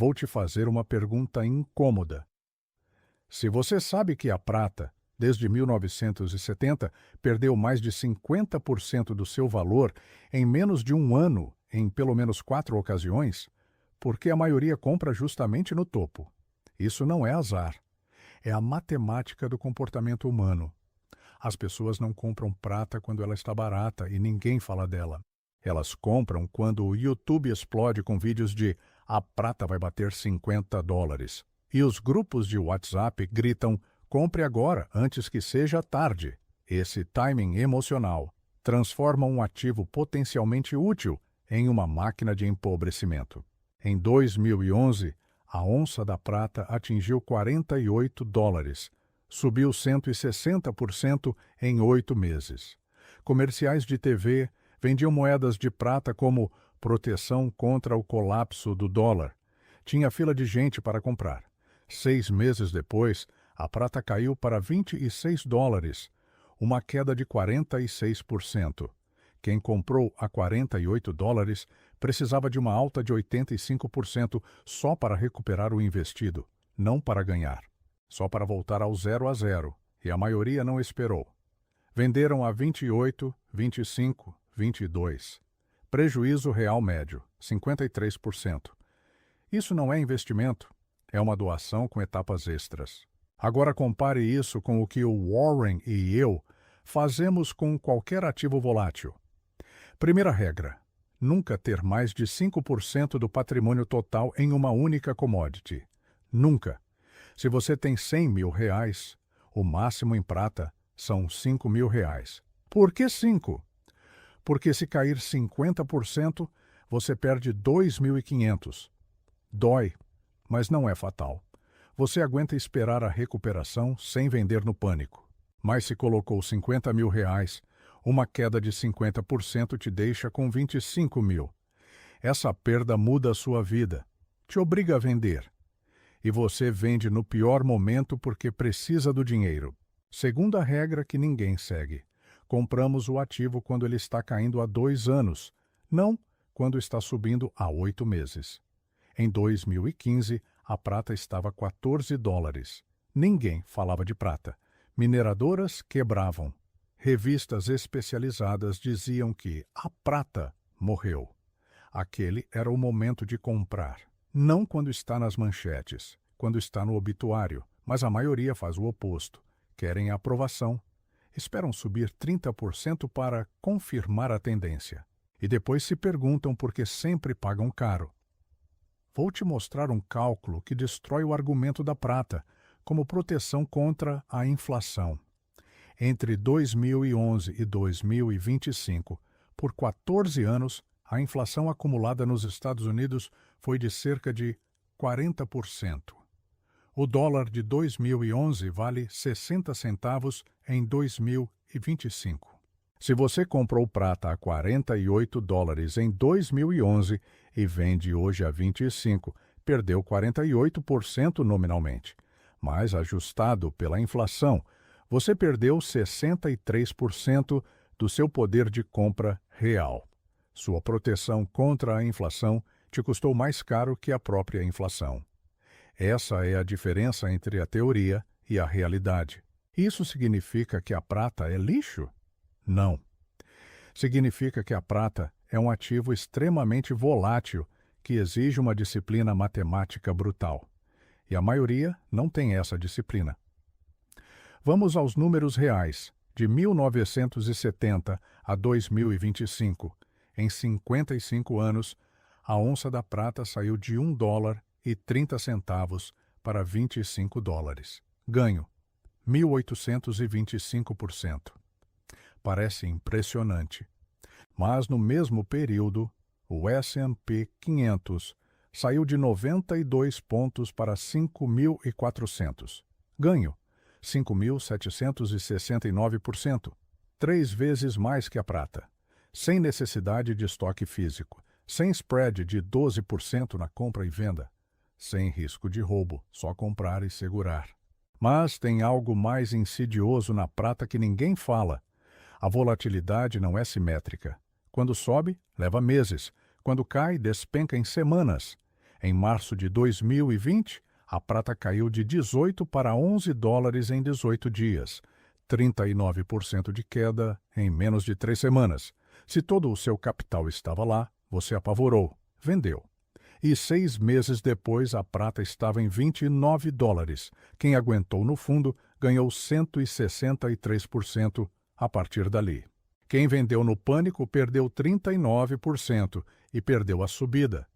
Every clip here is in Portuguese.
vou te fazer uma pergunta incômoda. Se você sabe que a prata, desde 1970, perdeu mais de 50% do seu valor em menos de um ano, em pelo menos 4 ocasiões, por que a maioria compra justamente no topo? Isso não é azar. É a matemática do comportamento humano. As pessoas não compram prata quando ela está barata e ninguém fala dela. Elas compram quando o YouTube explode com vídeos de "a prata vai bater $50". E os grupos de WhatsApp gritam "compre agora, antes que seja tarde". Esse timing emocional transforma um ativo potencialmente útil em uma máquina de empobrecimento. Em 2011, a onça da prata atingiu $48, subiu 160% em 8 meses. Comerciais de TV vendiam moedas de prata como proteção contra o colapso do dólar. Tinha fila de gente para comprar. 6 meses depois, a prata caiu para $26, uma queda de 46%. Quem comprou a $48 precisava de uma alta de 85% só para recuperar o investido, não para ganhar. Só para voltar ao 0 a 0, e a maioria não esperou. Venderam a 28, 25, 22. Prejuízo real médio, 53%. Isso não é investimento, é uma doação com etapas extras. Agora compare isso com o que o Warren e eu fazemos com qualquer ativo volátil. Primeira regra: nunca ter mais de 5% do patrimônio total em uma única commodity. Nunca. Se você tem R$100 mil, o máximo em prata são R$5 mil. Por que 5? Porque se cair 50%, você perde 2.500. Dói, mas não é fatal. Você aguenta esperar a recuperação sem vender no pânico. Mas se colocou R$50 mil, uma queda de 50% te deixa com 25 mil. Essa perda muda a sua vida, te obriga a vender. E você vende no pior momento porque precisa do dinheiro. Segunda regra que ninguém segue: compramos o ativo quando ele está caindo há 2 anos, não quando está subindo há 8 meses. Em 2015, a prata estava $14. Ninguém falava de prata. Mineradoras quebravam. Revistas especializadas diziam que a prata morreu. Aquele era o momento de comprar. Não quando está nas manchetes, quando está no obituário, mas a maioria faz o oposto. Querem a aprovação. Esperam subir 30% para confirmar a tendência. E depois se perguntam por que sempre pagam caro. Vou te mostrar um cálculo que destrói o argumento da prata como proteção contra a inflação. Entre 2011 e 2025, por 14 anos, a inflação acumulada nos Estados Unidos foi de cerca de 40%. O dólar de 2011 vale 60 centavos em 2025. Se você comprou prata a $48 em 2011 e vende hoje a 25, perdeu 48% nominalmente. Mas, ajustado pela inflação, você perdeu 63% do seu poder de compra real. Sua proteção contra a inflação te custou mais caro que a própria inflação. Essa é a diferença entre a teoria e a realidade. Isso significa que a prata é lixo? Não. Significa que a prata é um ativo extremamente volátil que exige uma disciplina matemática brutal. E a maioria não tem essa disciplina. Vamos aos números reais, de 1970 a 2025. Em 55 anos, a onça da prata saiu de $1,30 para $25. Ganho, 1.825%. Parece impressionante. Mas no mesmo período, o S&P 500 saiu de 92 pontos para 5.400. Ganho, 5.769%. 3 vezes mais que a prata. Sem necessidade de estoque físico. Sem spread de 12% na compra e venda. Sem risco de roubo, só comprar e segurar. Mas tem algo mais insidioso na prata que ninguém fala. A volatilidade não é simétrica. Quando sobe, leva meses. Quando cai, despenca em semanas. Em março de 2020, a prata caiu de 18 para 11 dólares em 18 dias, 39% de queda em menos de 3 semanas. Se todo o seu capital estava lá, você apavorou, vendeu. E 6 meses depois a prata estava em 29 dólares. Quem aguentou no fundo ganhou 163% a partir dali. Quem vendeu no pânico perdeu 39% e perdeu a subida.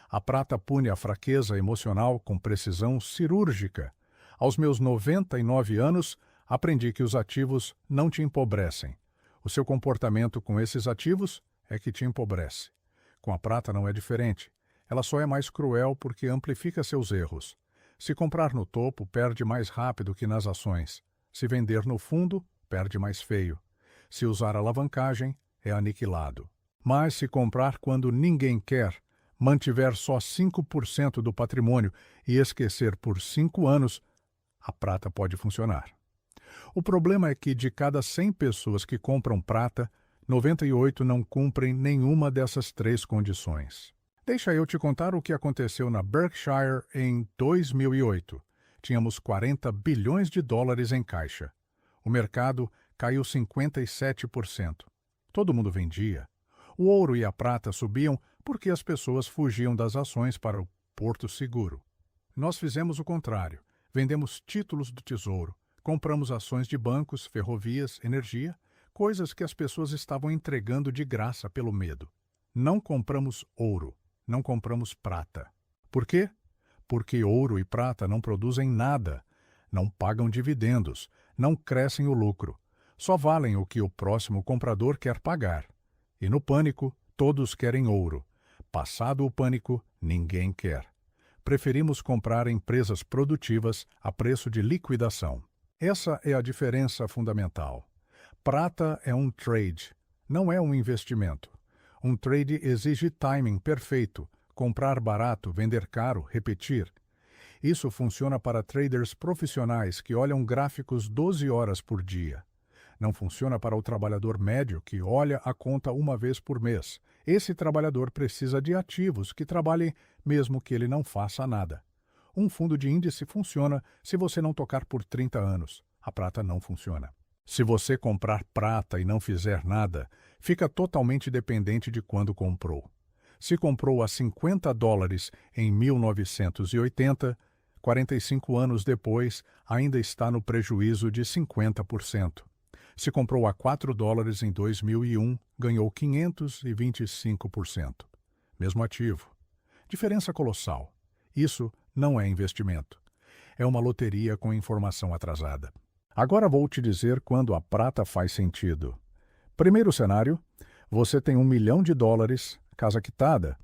A prata pune a fraqueza emocional com precisão cirúrgica. Aos meus 99 anos, aprendi que os ativos não te empobrecem. O seu comportamento com esses ativos é que te empobrece. Com a prata não é diferente. Ela só é mais cruel porque amplifica seus erros. Se comprar no topo, perde mais rápido que nas ações. Se vender no fundo, perde mais feio. Se usar alavancagem, é aniquilado. Mas se comprar quando ninguém quer, mantiver só 5% do patrimônio e esquecer por 5 anos, a prata pode funcionar. O problema é que de cada 100 pessoas que compram prata, 98 não cumprem nenhuma dessas 3 condições. Deixa eu te contar o que aconteceu na Berkshire em 2008. Tínhamos 40 bilhões de dólares em caixa. O mercado caiu 57%. Todo mundo vendia. O ouro e a prata subiam porque as pessoas fugiam das ações para o Porto Seguro. Nós fizemos o contrário. Vendemos títulos do Tesouro. Compramos ações de bancos, ferrovias, energia, coisas que as pessoas estavam entregando de graça pelo medo. Não compramos ouro. Não compramos prata. Por quê? Porque ouro e prata não produzem nada, não pagam dividendos, não crescem o lucro. Só valem o que o próximo comprador quer pagar. E no pânico, todos querem ouro. Passado o pânico, ninguém quer. Preferimos comprar empresas produtivas a preço de liquidação. Essa é a diferença fundamental. Prata é um trade, não é um investimento. Um trade exige timing perfeito, comprar barato, vender caro, repetir. Isso funciona para traders profissionais que olham gráficos 12 horas por dia. Não funciona para o trabalhador médio que olha a conta uma vez por mês. Esse trabalhador precisa de ativos que trabalhem mesmo que ele não faça nada. Um fundo de índice funciona se você não tocar por 30 anos. A prata não funciona. Se você comprar prata e não fizer nada, fica totalmente dependente de quando comprou. Se comprou a 50 dólares em 1980, 45 anos depois, ainda está no prejuízo de 50%. Se comprou a 4 dólares em 2001, ganhou 525%. Mesmo ativo. Diferença colossal. Isso não é investimento. É uma loteria com informação atrasada. Agora vou te dizer quando a prata faz sentido. Primeiro cenário, você tem $1 milhão, casa quitada,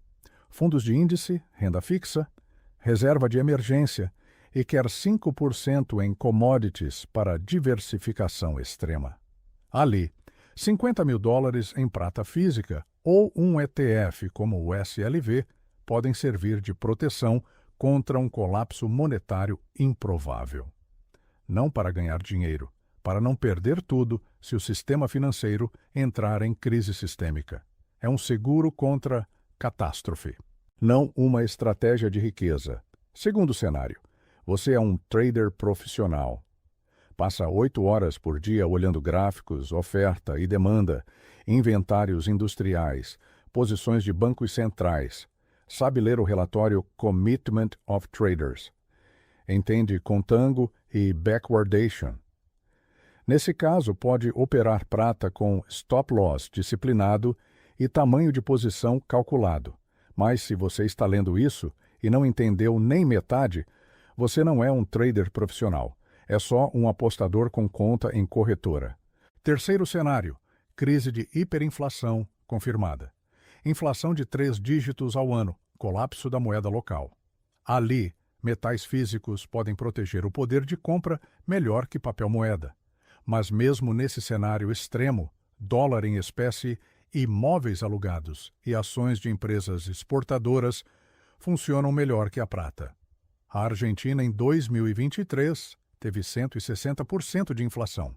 fundos de índice, renda fixa, reserva de emergência e quer 5% em commodities para diversificação extrema. Ali, $50 mil em prata física ou um ETF como o SLV podem servir de proteção contra um colapso monetário improvável. Não para ganhar dinheiro, para não perder tudo se o sistema financeiro entrar em crise sistêmica. É um seguro contra catástrofe, não uma estratégia de riqueza. Segundo cenário, você é um trader profissional. Passa 8 horas por dia olhando gráficos, oferta e demanda, inventários industriais, posições de bancos centrais. Sabe ler o relatório Commitment of Traders. Entende contango e backwardation. Nesse caso, pode operar prata com stop loss disciplinado e tamanho de posição calculado. Mas se você está lendo isso e não entendeu nem metade, você não é um trader profissional. É só um apostador com conta em corretora. Terceiro cenário, crise de hiperinflação confirmada. Inflação de 3 dígitos ao ano, colapso da moeda local. Ali, metais físicos podem proteger o poder de compra melhor que papel moeda. Mas mesmo nesse cenário extremo, dólar em espécie, imóveis alugados e ações de empresas exportadoras funcionam melhor que a prata. A Argentina, em 2023, teve 160% de inflação.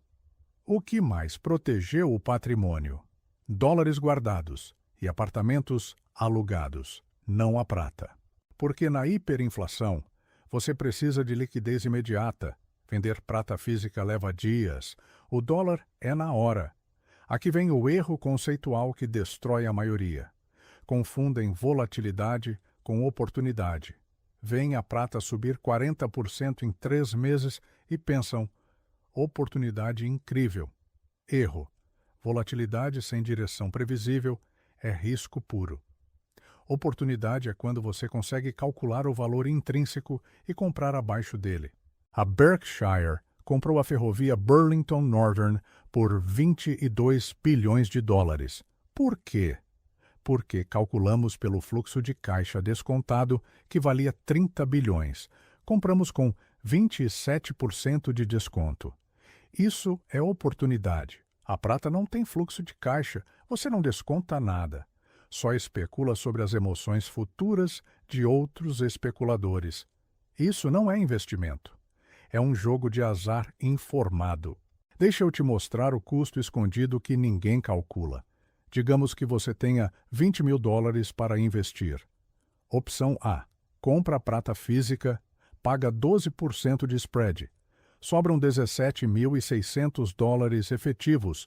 O que mais protegeu o patrimônio? Dólares guardados e apartamentos alugados, não a prata. Porque na hiperinflação, você precisa de liquidez imediata. Vender prata física leva dias. O dólar é na hora. Aqui vem o erro conceitual que destrói a maioria. Confundem volatilidade com oportunidade. Veem a prata subir 40% em 3 meses e pensam, oportunidade incrível. Erro. Volatilidade sem direção previsível é risco puro. Oportunidade é quando você consegue calcular o valor intrínseco e comprar abaixo dele. A Berkshire comprou a ferrovia Burlington Northern por 22 bilhões de dólares. Por quê? Porque calculamos pelo fluxo de caixa descontado, que valia 30 bilhões. Compramos com 27% de desconto. Isso é oportunidade. A prata não tem fluxo de caixa, você não desconta nada. Só especula sobre as emoções futuras de outros especuladores. Isso não é investimento. É um jogo de azar informado. Deixa eu te mostrar o custo escondido que ninguém calcula. Digamos que você tenha 20 mil dólares para investir. Opção A. Compra a prata física, paga 12% de spread. Sobram 17.600 dólares efetivos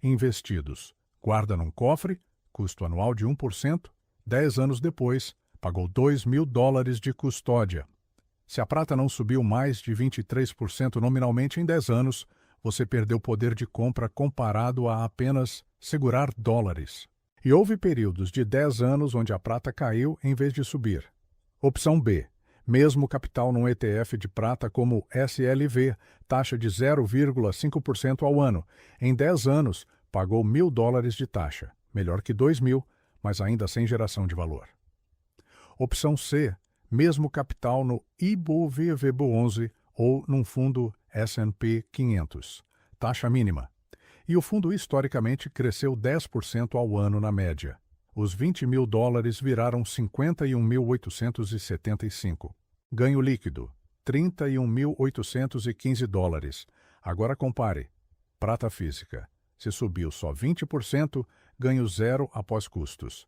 investidos. Guarda num cofre, custo anual de 1%, 10 anos depois, pagou 2.000 dólares de custódia. Se a prata não subiu mais de 23% nominalmente em 10 anos, você perdeu poder de compra comparado a apenas segurar dólares. E houve períodos de 10 anos onde a prata caiu em vez de subir. Opção B. Mesmo capital num ETF de prata como SLV, taxa de 0,5% ao ano. Em 10 anos, pagou 1.000 dólares de taxa. Melhor que 2.000, mas ainda sem geração de valor. Opção C. Mesmo capital no IBOVVB11 ou num fundo S&P 500. Taxa mínima. E o fundo historicamente cresceu 10% ao ano na média. Os 20 mil dólares viraram 51.875. Ganho líquido, 31.815 dólares. Agora compare. Prata física. Se subiu só 20%, ganho zero após custos.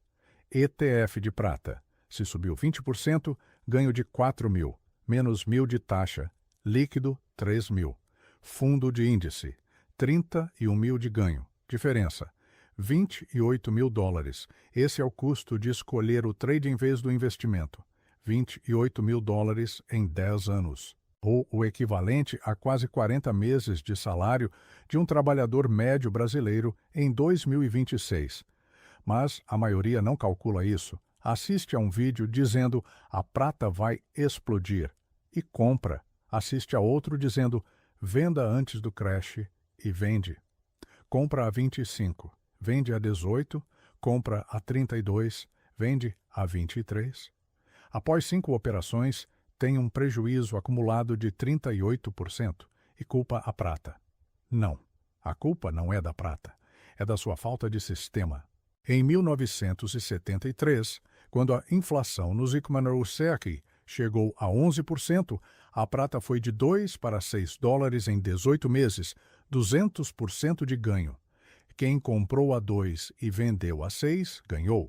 ETF de prata. Se subiu 20%, ganho de 4.000, menos 1.000 de taxa. Líquido, 3.000. Fundo de índice, 31.000 de ganho. Diferença, 28.000 dólares. Esse é o custo de escolher o trade em vez do investimento. 28.000 dólares em 10 anos. Ou o equivalente a quase 40 meses de salário de um trabalhador médio brasileiro em 2026. Mas a maioria não calcula isso. Assiste a um vídeo dizendo a prata vai explodir e compra. Assiste a outro dizendo venda antes do crash e vende. Compra a 25, vende a 18, compra a 32, vende a 23. Após 5 operações, tem um prejuízo acumulado de 38% e culpa a prata. Não, a culpa não é da prata, é da sua falta de sistema. Em 1973, quando a inflação no Zickman-Rossetti chegou a 11%, a prata foi de 2 para 6 dólares em 18 meses, 200% de ganho. Quem comprou a 2 e vendeu a 6, ganhou.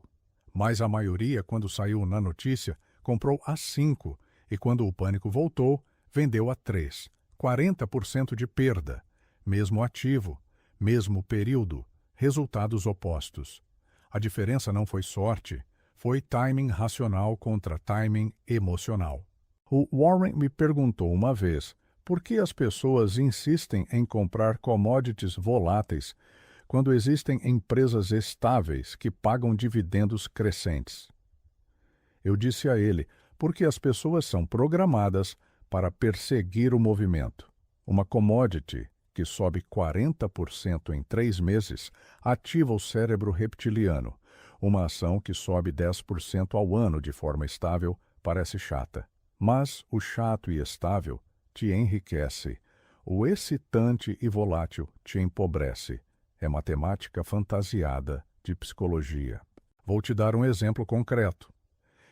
Mas a maioria, quando saiu na notícia, comprou a 5 e, quando o pânico voltou, vendeu a 3. 40% de perda. Mesmo ativo, mesmo período, resultados opostos. A diferença não foi sorte, foi timing racional contra timing emocional. O Warren me perguntou uma vez por que as pessoas insistem em comprar commodities voláteis quando existem empresas estáveis que pagam dividendos crescentes. Eu disse a ele, porque as pessoas são programadas para perseguir o movimento. Uma commodity que sobe 40% em 3 meses ativa o cérebro reptiliano. Uma ação que sobe 10% ao ano de forma estável parece chata. Mas o chato e estável te enriquece. O excitante e volátil te empobrece. É matemática fantasiada de psicologia. Vou te dar um exemplo concreto.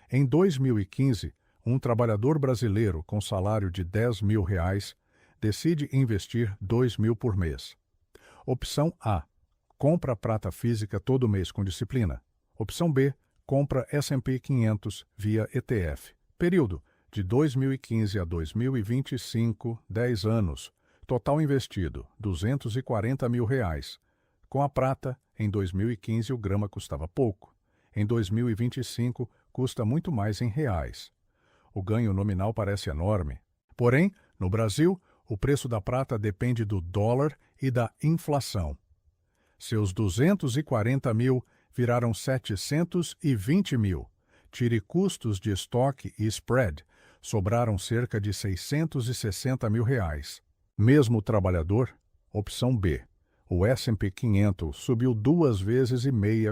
Em 2015, um trabalhador brasileiro com salário de R$10.000 decide investir R$2.000 por mês. Opção A. Compra prata física todo mês com disciplina. Opção B. Compra S&P 500 via ETF. Período: de 2015 a 2025, 10 anos. Total investido: R$ 240 mil. Com a prata, em 2015 o grama custava pouco. Em 2025, custa muito mais em reais. O ganho nominal parece enorme. Porém, no Brasil, o preço da prata depende do dólar e da inflação. Seus 240 mil viraram 720 mil. Tire custos de estoque e spread, sobraram cerca de R$ 660 mil. Mesmo trabalhador? Opção B. O S&P 500 subiu 2,5 vezes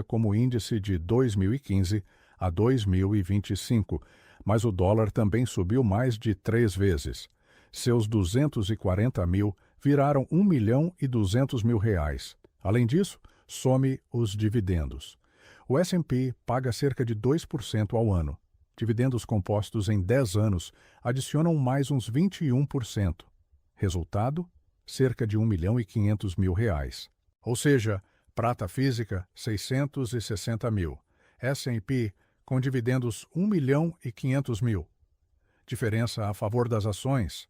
como índice de 2015 a 2025, mas o dólar também subiu mais de 3 vezes. Seus 240 mil viraram R$ 1.200.000. Além disso, some os dividendos. O S&P paga cerca de 2% ao ano. Dividendos compostos em 10 anos adicionam mais uns 21%. Resultado? Cerca de R$ 1.500.000. Ou seja, prata física, 660 mil. S&P com dividendos R$ 1.500.000. Diferença a favor das ações,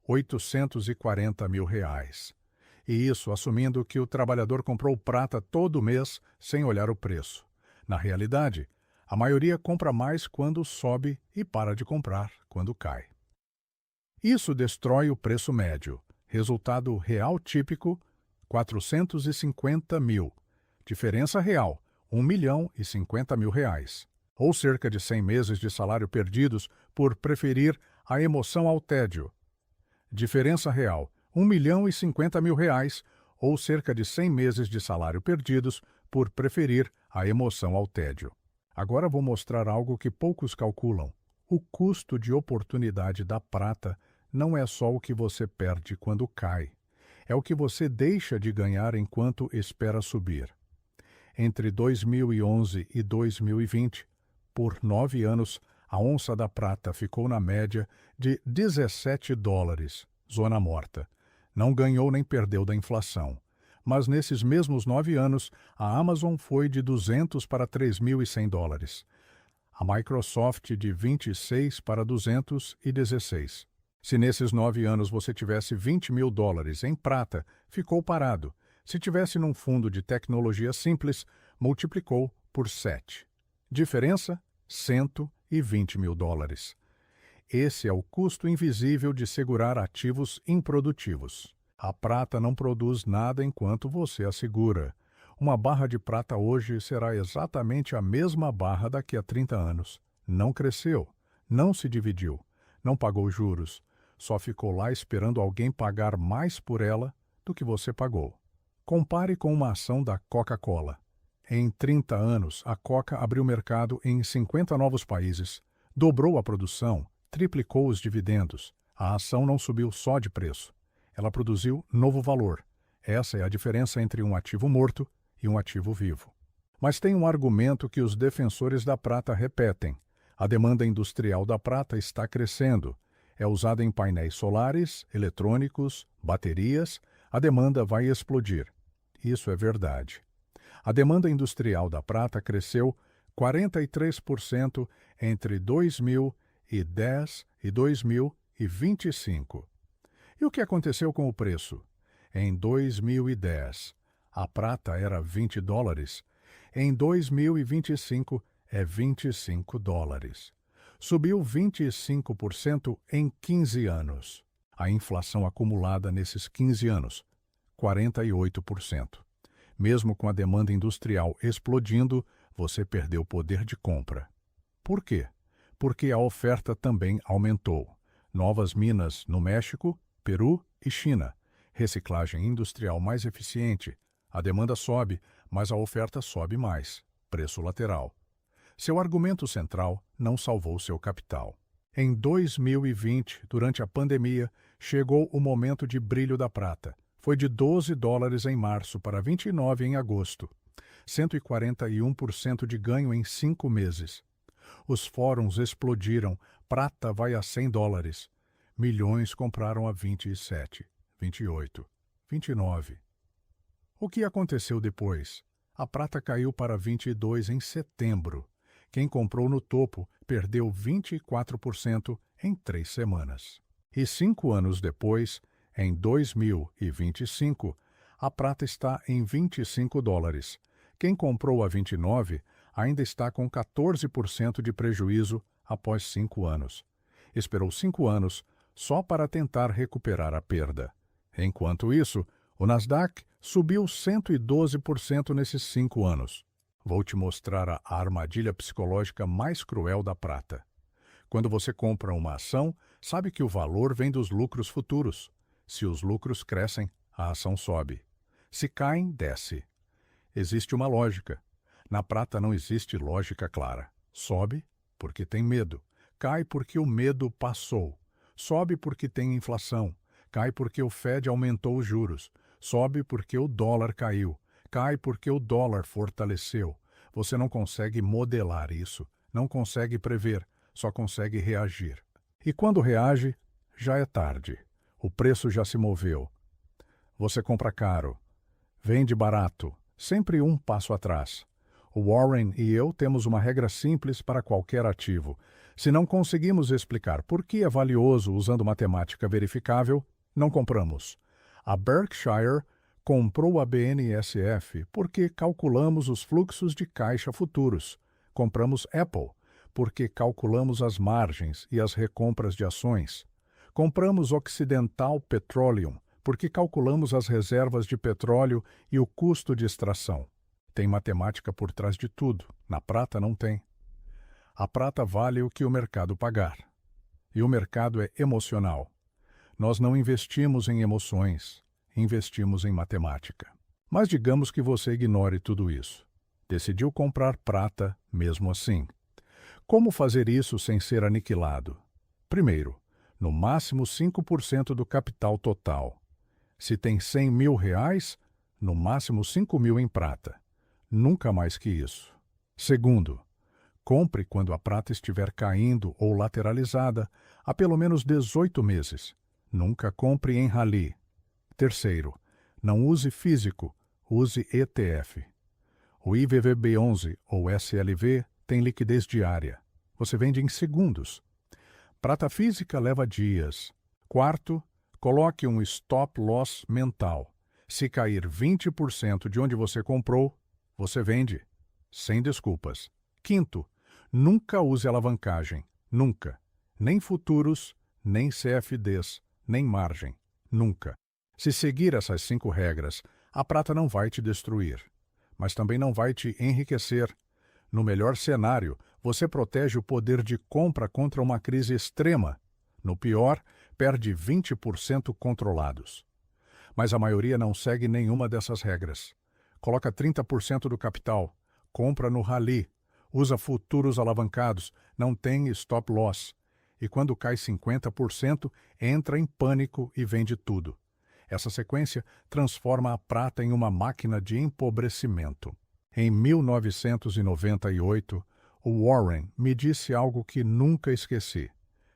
R$ 840 mil. E isso assumindo que o trabalhador comprou prata todo mês sem olhar o preço. Na realidade, a maioria compra mais quando sobe e para de comprar quando cai. Isso destrói o preço médio. Resultado real típico, 450 mil. Diferença real, R$ 1.050.000. Ou cerca de 100 meses de salário perdidos por preferir a emoção ao tédio. Diferença real, R$ 1.050.000, ou cerca de 100 meses de salário perdidos por preferir a emoção ao tédio. Agora vou mostrar algo que poucos calculam. O custo de oportunidade da prata não é só o que você perde quando cai. É o que você deixa de ganhar enquanto espera subir. Entre 2011 e 2020, por 9 anos, a onça da prata ficou na média de $17, zona morta. Não ganhou nem perdeu da inflação. Mas nesses mesmos 9 anos, a Amazon foi de $200 para $3.100. A Microsoft de 26 para 216. Se nesses 9 anos você tivesse $20 mil em prata, ficou parado. Se tivesse num fundo de tecnologia simples, multiplicou por 7. Diferença? $120 mil. Esse é o custo invisível de segurar ativos improdutivos. A prata não produz nada enquanto você a segura. Uma barra de prata hoje será exatamente a mesma barra daqui a 30 anos. Não cresceu, não se dividiu, não pagou juros. Só ficou lá esperando alguém pagar mais por ela do que você pagou. Compare com uma ação da Coca-Cola. Em 30 anos, a Coca abriu mercado em 50 novos países, dobrou a produção, triplicou os dividendos. A ação não subiu só de preço. Ela produziu novo valor. Essa é a diferença entre um ativo morto e um ativo vivo. Mas tem um argumento que os defensores da prata repetem. A demanda industrial da prata está crescendo. É usada em painéis solares, eletrônicos, baterias. A demanda vai explodir. Isso é verdade. A demanda industrial da prata cresceu 43% entre 2010 e 2025. E o que aconteceu com o preço? Em 2010, a prata era $20. Em 2025, é $25. Subiu 25% em 15 anos. A inflação acumulada nesses 15 anos, 48%. Mesmo com a demanda industrial explodindo, você perdeu poder de compra. Por quê? Porque a oferta também aumentou. Novas minas no México, Peru e China. Reciclagem industrial mais eficiente. A demanda sobe, mas a oferta sobe mais. Preço lateral. Seu argumento central não salvou seu capital. Em 2020, durante a pandemia, chegou o momento de brilho da prata. Foi de $12 em março para 29 em agosto. 141% de ganho em 5 meses. Os fóruns explodiram. Prata vai a $100. Milhões compraram a 27, 28, 29. O que aconteceu depois? A prata caiu para 22 em setembro. Quem comprou no topo perdeu 24% em 3 semanas. E 5 anos depois, em 2025, a prata está em $25. Quem comprou a 29 ainda está com 14% de prejuízo após 5 anos. Esperou 5 anos só para tentar recuperar a perda. Enquanto isso, o Nasdaq subiu 112% nesses 5 anos. Vou te mostrar a armadilha psicológica mais cruel da prata. Quando você compra uma ação, sabe que o valor vem dos lucros futuros. Se os lucros crescem, a ação sobe. Se caem, desce. Existe uma lógica. Na prata não existe lógica clara. Sobe porque tem medo. Cai porque o medo passou. Sobe porque tem inflação. Cai porque o Fed aumentou os juros. Sobe porque o dólar caiu. Cai porque o dólar fortaleceu. Você não consegue modelar isso. Não consegue prever. Só consegue reagir. E quando reage, já é tarde. O preço já se moveu. Você compra caro. Vende barato. Sempre um passo atrás. O Warren e eu temos uma regra simples para qualquer ativo. Se não conseguimos explicar por que é valioso usando matemática verificável, não compramos. A Berkshire comprou a BNSF porque calculamos os fluxos de caixa futuros. Compramos Apple porque calculamos as margens e as recompras de ações. Compramos Occidental Petroleum porque calculamos as reservas de petróleo e o custo de extração. Tem matemática por trás de tudo. Na prata não tem. A prata vale o que o mercado pagar. E o mercado é emocional. Nós não investimos em emoções, investimos em matemática. Mas digamos que você ignore tudo isso. Decidiu comprar prata mesmo assim. Como fazer isso sem ser aniquilado? Primeiro, no máximo 5% do capital total. Se tem R$100 mil, no máximo 5 mil em prata. Nunca mais que isso. Segundo, compre quando a prata estiver caindo ou lateralizada há pelo menos 18 meses. Nunca compre em rally. Terceiro, não use físico, use ETF. O IVVB11 ou SLV tem liquidez diária. Você vende em segundos. Prata física leva dias. Quarto, coloque um stop loss mental. Se cair 20% de onde você comprou, você vende. Sem desculpas. Quinto, nunca use alavancagem. Nunca. Nem futuros, nem CFDs, nem margem. Nunca. Se seguir essas 5 regras, a prata não vai te destruir. Mas também não vai te enriquecer. No melhor cenário, você protege o poder de compra contra uma crise extrema. No pior, perde 20% controlados. Mas a maioria não segue nenhuma dessas regras. Coloca 30% do capital, compra no rally, usa futuros alavancados, não tem stop loss. E quando cai 50%, entra em pânico e vende tudo. Essa sequência transforma a prata em uma máquina de empobrecimento. Em 1998, o Warren me disse algo que nunca esqueci.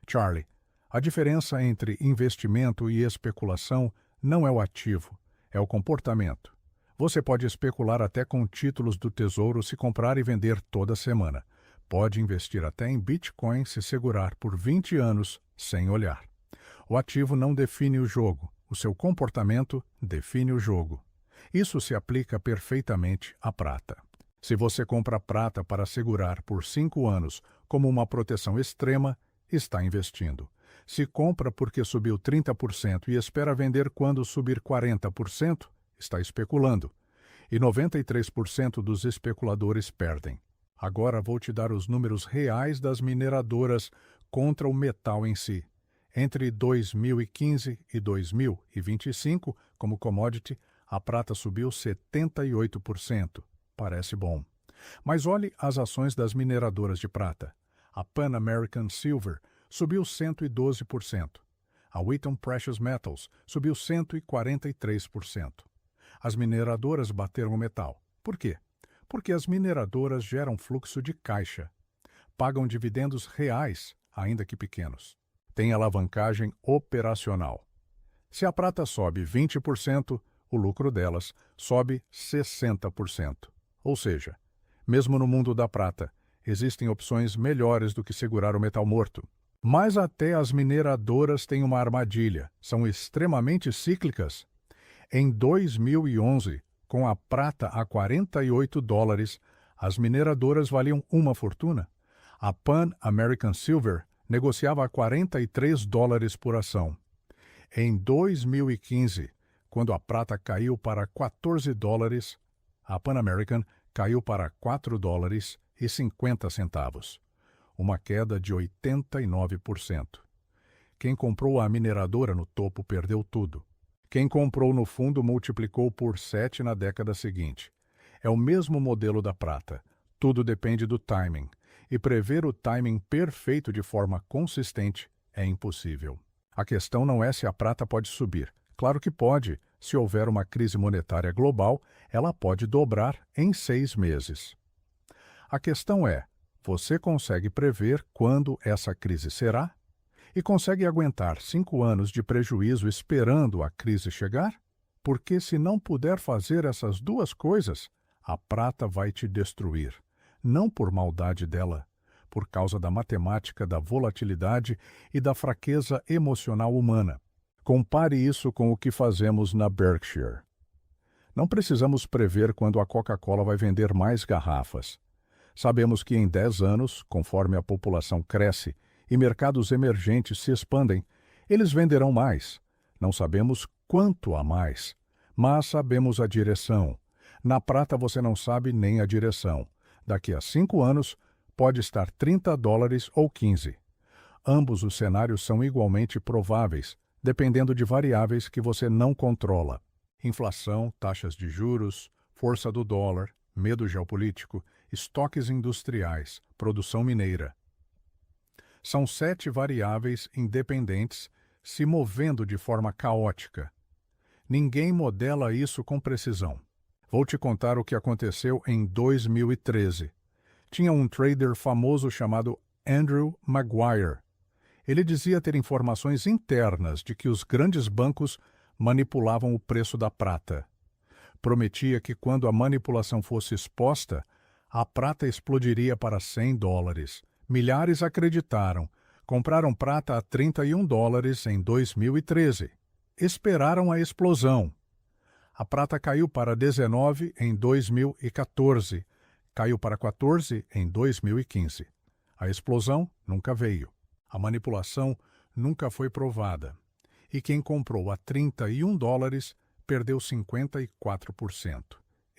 Charlie, a diferença entre investimento e especulação não é o ativo, é o comportamento. Você pode especular até com títulos do Tesouro se comprar e vender toda semana. Pode investir até em Bitcoin se segurar por 20 anos sem olhar. O ativo não define o jogo, o seu comportamento define o jogo. Isso se aplica perfeitamente à prata. Se você compra prata para segurar por 5 anos como uma proteção extrema, está investindo. Se compra porque subiu 30% e espera vender quando subir 40%, está especulando. E 93% dos especuladores perdem. Agora vou te dar os números reais das mineradoras contra o metal em si. Entre 2015 e 2025, como commodity, a prata subiu 78%. Parece bom. Mas olhe as ações das mineradoras de prata. A Pan American Silver subiu 112%. A Wheaton Precious Metals subiu 143%. As mineradoras bateram o metal. Por quê? Porque as mineradoras geram fluxo de caixa. Pagam dividendos reais, ainda que pequenos. Tem alavancagem operacional. Se a prata sobe 20%, o lucro delas sobe 60%. Ou seja, mesmo no mundo da prata, Existem opções melhores do que segurar o metal morto. Mas até as mineradoras têm uma armadilha. São extremamente cíclicas. Em 2011, com a prata a $48, as mineradoras valiam uma fortuna. A Pan American Silver negociava a $43 por ação. Em 2015, quando a prata caiu para $14, a Pan American caiu para $4,50, uma queda de 89%. Quem comprou a mineradora no topo perdeu tudo. Quem comprou no fundo multiplicou por 7 na década seguinte. É o mesmo modelo da prata. Tudo depende do timing. E prever o timing perfeito de forma consistente é impossível. A questão não é se a prata pode subir. Claro que pode. Se houver uma crise monetária global, ela pode dobrar em 6 meses. A questão é, você consegue prever quando essa crise será? E consegue aguentar 5 anos de prejuízo esperando a crise chegar? Porque se não puder fazer essas duas coisas, a prata vai te destruir. Não por maldade dela, por causa da matemática da volatilidade e da fraqueza emocional humana. Compare isso com o que fazemos na Berkshire. Não precisamos prever quando a Coca-Cola vai vender mais garrafas. Sabemos que em 10 anos, conforme a população cresce e mercados emergentes se expandem, eles venderão mais. Não sabemos quanto a mais, mas sabemos a direção. Na prata você não sabe nem a direção. Daqui a 5 anos, pode estar $30 ou 15. Ambos os cenários são igualmente prováveis, dependendo de variáveis que você não controla. Inflação, taxas de juros, força do dólar, medo geopolítico, estoques industriais, produção mineira. São 7 variáveis independentes se movendo de forma caótica. Ninguém modela isso com precisão. Vou te contar o que aconteceu em 2013. Tinha um trader famoso chamado Andrew Maguire. Ele dizia ter informações internas de que os grandes bancos manipulavam o preço da prata. Prometia que quando a manipulação fosse exposta, a prata explodiria para $100. Milhares acreditaram. Compraram prata a $31 em 2013. Esperaram a explosão. A prata caiu para 19 em 2014. Caiu para 14 em 2015. A explosão nunca veio. A manipulação nunca foi provada. E quem comprou a $31 perdeu 54%.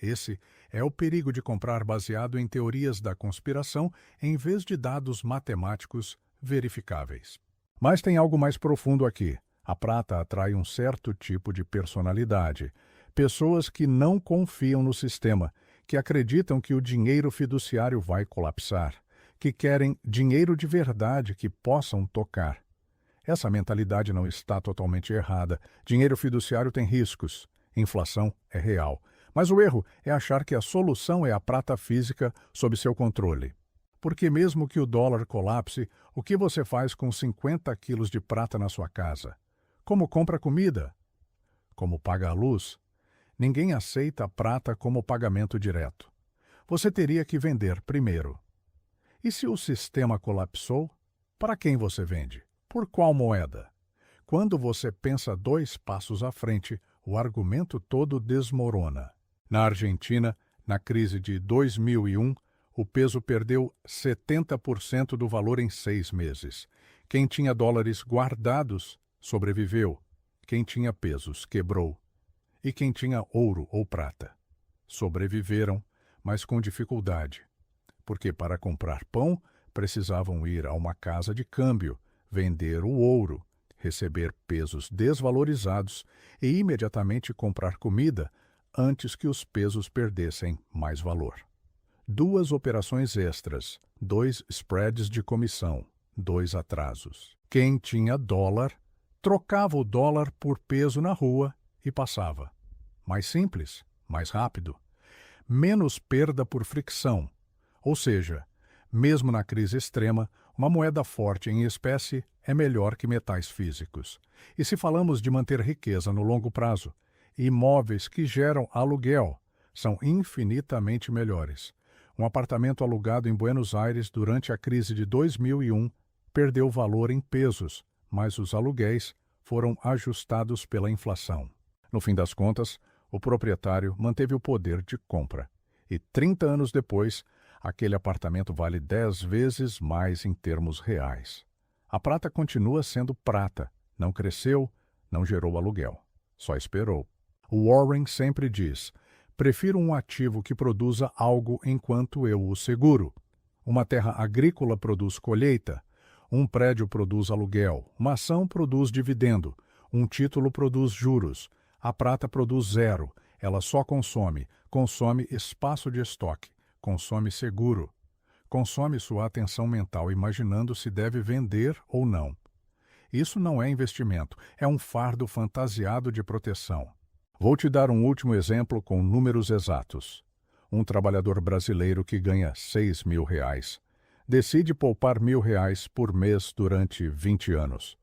Esse é o perigo de comprar baseado em teorias da conspiração em vez de dados matemáticos verificáveis. Mas tem algo mais profundo aqui. A prata atrai um certo tipo de personalidade. Pessoas que não confiam no sistema, que acreditam que o dinheiro fiduciário vai colapsar, que querem dinheiro de verdade que possam tocar. Essa mentalidade não está totalmente errada. Dinheiro fiduciário tem riscos. Inflação é real. Mas o erro é achar que a solução é a prata física sob seu controle. Porque mesmo que o dólar colapse, o que você faz com 50 quilos de prata na sua casa? Como compra comida? Como paga a luz? Ninguém aceita a prata como pagamento direto. Você teria que vender primeiro. E se o sistema colapsou, para quem você vende? Por qual moeda? Quando você pensa 2 passos à frente, o argumento todo desmorona. Na Argentina, na crise de 2001, o peso perdeu 70% do valor em 6 meses. Quem tinha dólares guardados sobreviveu. Quem tinha pesos quebrou. E quem tinha ouro ou prata sobreviveram, mas com dificuldade. Porque para comprar pão, precisavam ir a uma casa de câmbio, vender o ouro, receber pesos desvalorizados e imediatamente comprar comida antes que os pesos perdessem mais valor. 2 operações extras, 2 spreads de comissão, 2 atrasos. Quem tinha dólar, trocava o dólar por peso na rua e passava. Mais simples, mais rápido. Menos perda por fricção. Ou seja, mesmo na crise extrema, uma moeda forte em espécie é melhor que metais físicos. E se falamos de manter riqueza no longo prazo, imóveis que geram aluguel são infinitamente melhores. Um apartamento alugado em Buenos Aires durante a crise de 2001 perdeu valor em pesos, mas os aluguéis foram ajustados pela inflação. No fim das contas, o proprietário manteve o poder de compra. E 30 anos depois, aquele apartamento vale 10 vezes mais em termos reais. A prata continua sendo prata. Não cresceu, não gerou aluguel. Só esperou. O Warren sempre diz: prefiro um ativo que produza algo enquanto eu o seguro. Uma terra agrícola produz colheita. Um prédio produz aluguel. Uma ação produz dividendo. Um título produz juros. A prata produz zero. Ela só consome. Consome espaço de estoque. Consome seguro. Consome sua atenção mental imaginando se deve vender ou não. Isso não é investimento, é um fardo fantasiado de proteção. Vou te dar um último exemplo com números exatos. Um trabalhador brasileiro que ganha R$ 6.000 decide poupar R$ 1.000 por mês durante 20 anos.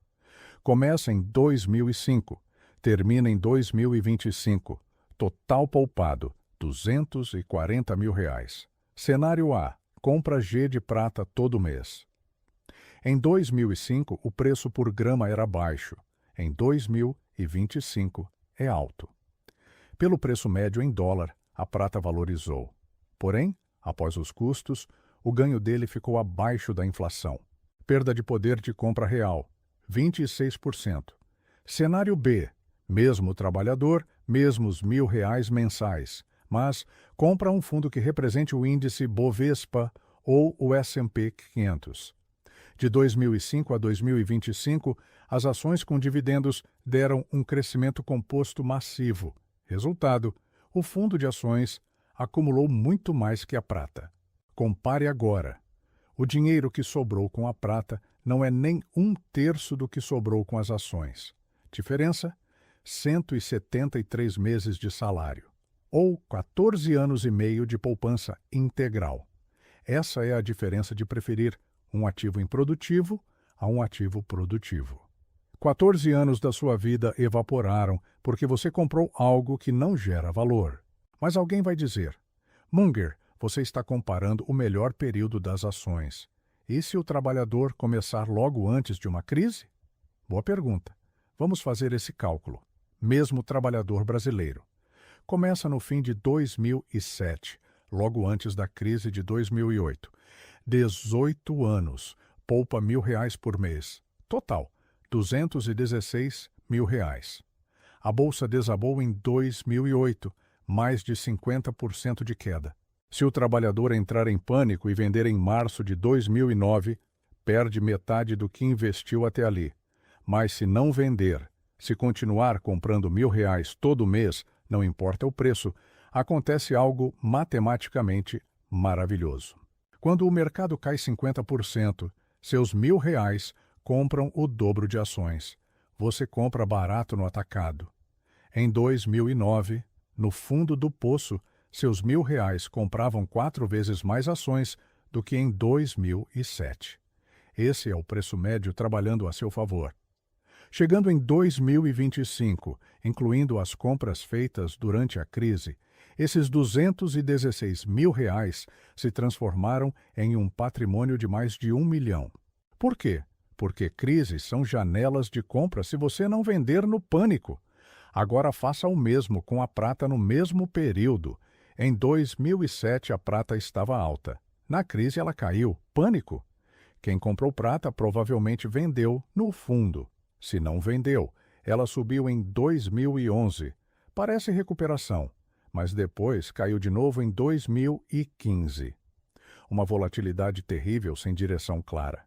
Começa em 2005, termina em 2025. Total poupado, R$ 240.000. Cenário A, compra G de prata todo mês. Em 2005, o preço por grama era baixo. Em 2025, é alto. Pelo preço médio em dólar, a prata valorizou. Porém, após os custos, o ganho dele ficou abaixo da inflação. Perda de poder de compra real, 26%. Cenário B, mesmo trabalhador, mesmos R$ 1.000 mensais, mas compra um fundo que represente o índice Bovespa ou o S&P 500. De 2005 a 2025, as ações com dividendos deram um crescimento composto massivo. Resultado, o fundo de ações acumulou muito mais que a prata. Compare agora. O dinheiro que sobrou com a prata não é nem 1/3 do que sobrou com as ações. Diferença? 173 meses de salário, ou 14 anos e meio de poupança integral. Essa é a diferença de preferir um ativo improdutivo a um ativo produtivo. 14 anos da sua vida evaporaram porque você comprou algo que não gera valor. Mas alguém vai dizer: Munger, você está comparando o melhor período das ações. E se o trabalhador começar logo antes de uma crise? Boa pergunta. Vamos fazer esse cálculo. Mesmo trabalhador brasileiro. Começa no fim de 2007, logo antes da crise de 2008. 18 anos, poupa R$ 1.000 por mês. Total, R$ 216.000. A bolsa desabou em 2008, mais de 50% de queda. Se o trabalhador entrar em pânico e vender em março de 2009, perde metade do que investiu até ali. Mas se não vender, se continuar comprando R$ 1.000 todo mês, não importa o preço, acontece algo matematicamente maravilhoso. Quando o mercado cai 50%, seus R$ 1.000 compram o dobro de ações. Você compra barato no atacado. Em 2009, no fundo do poço, seus R$ 1.000 compravam 4 vezes mais ações do que em 2007. Esse é o preço médio trabalhando a seu favor. Chegando em 2025, incluindo as compras feitas durante a crise, esses R$ 216.000 se transformaram em um patrimônio de mais de 1 milhão. Por quê? Porque crises são janelas de compra se você não vender no pânico. Agora faça o mesmo com a prata no mesmo período. Em 2007 a prata estava alta. Na crise ela caiu. Pânico. Quem comprou prata provavelmente vendeu no fundo. Se não vendeu, ela subiu em 2011. Parece recuperação, mas depois caiu de novo em 2015. Uma volatilidade terrível sem direção clara.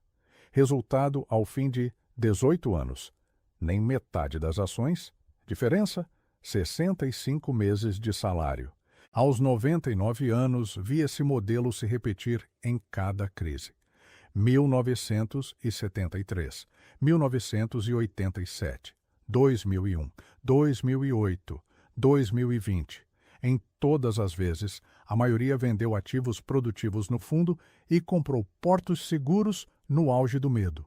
Resultado ao fim de 18 anos. Nem metade das ações. Diferença? 65 meses de salário. Aos 99 anos, vi esse modelo se repetir em cada crise. 1973, 1987, 2001, 2008, 2020. Em todas as vezes, a maioria vendeu ativos produtivos no fundo e comprou portos seguros no auge do medo.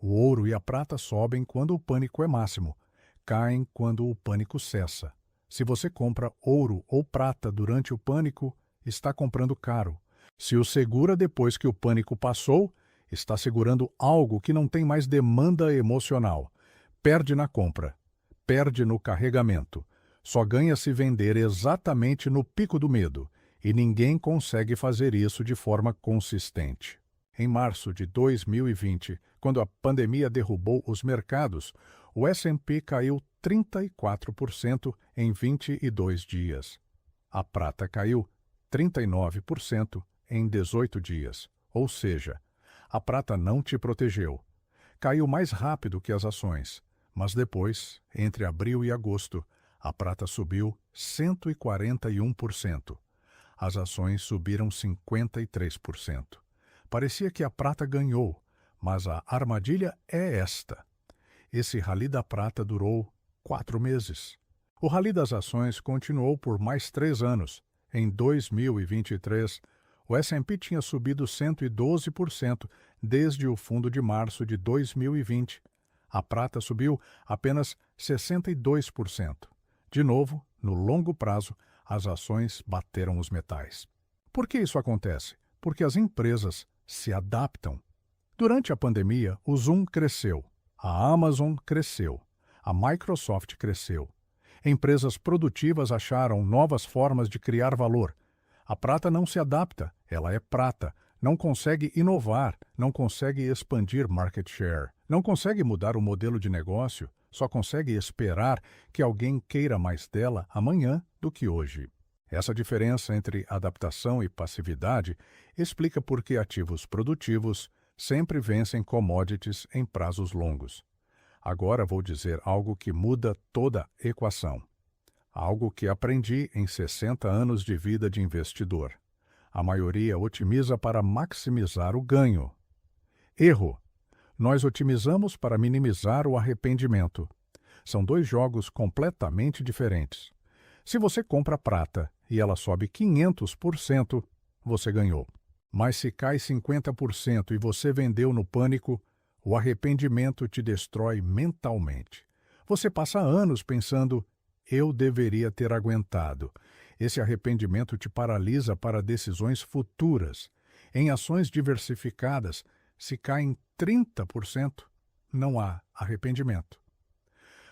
O ouro e a prata sobem quando o pânico é máximo, caem quando o pânico cessa. Se você compra ouro ou prata durante o pânico, está comprando caro. Se o segura depois que o pânico passou, está segurando algo que não tem mais demanda emocional. Perde na compra, perde no carregamento. Só ganha se vender exatamente no pico do medo, e ninguém consegue fazer isso de forma consistente. Em março de 2020, quando a pandemia derrubou os mercados, o S&P caiu 34% em 22 dias. A prata caiu 39% em 18 dias, ou seja, a prata não te protegeu. Caiu mais rápido que as ações, mas depois, entre abril e agosto, a prata subiu 141%. As ações subiram 53%. Parecia que a prata ganhou, mas a armadilha é esta. Esse rally da prata durou 4 meses. O rally das ações continuou por mais 3 anos. Em 2023, o S&P tinha subido 112% desde o fundo de março de 2020. A prata subiu apenas 62%. De novo, no longo prazo, as ações bateram os metais. Por que isso acontece? Porque as empresas se adaptam. Durante a pandemia, o Zoom cresceu, a Amazon cresceu, a Microsoft cresceu. Empresas produtivas acharam novas formas de criar valor. A prata não se adapta, ela é prata, não consegue inovar, não consegue expandir market share, não consegue mudar o modelo de negócio, só consegue esperar que alguém queira mais dela amanhã do que hoje. Essa diferença entre adaptação e passividade explica por que ativos produtivos sempre vencem commodities em prazos longos. Agora vou dizer algo que muda toda a equação. Algo que aprendi em 60 anos de vida de investidor. A maioria otimiza para maximizar o ganho. Erro. Nós otimizamos para minimizar o arrependimento. São dois jogos completamente diferentes. Se você compra prata e ela sobe 500%, você ganhou. Mas se cai 50% e você vendeu no pânico, o arrependimento te destrói mentalmente. Você passa anos pensando, eu deveria ter aguentado. Esse arrependimento te paralisa para decisões futuras. Em ações diversificadas, se caem 30%, não há arrependimento.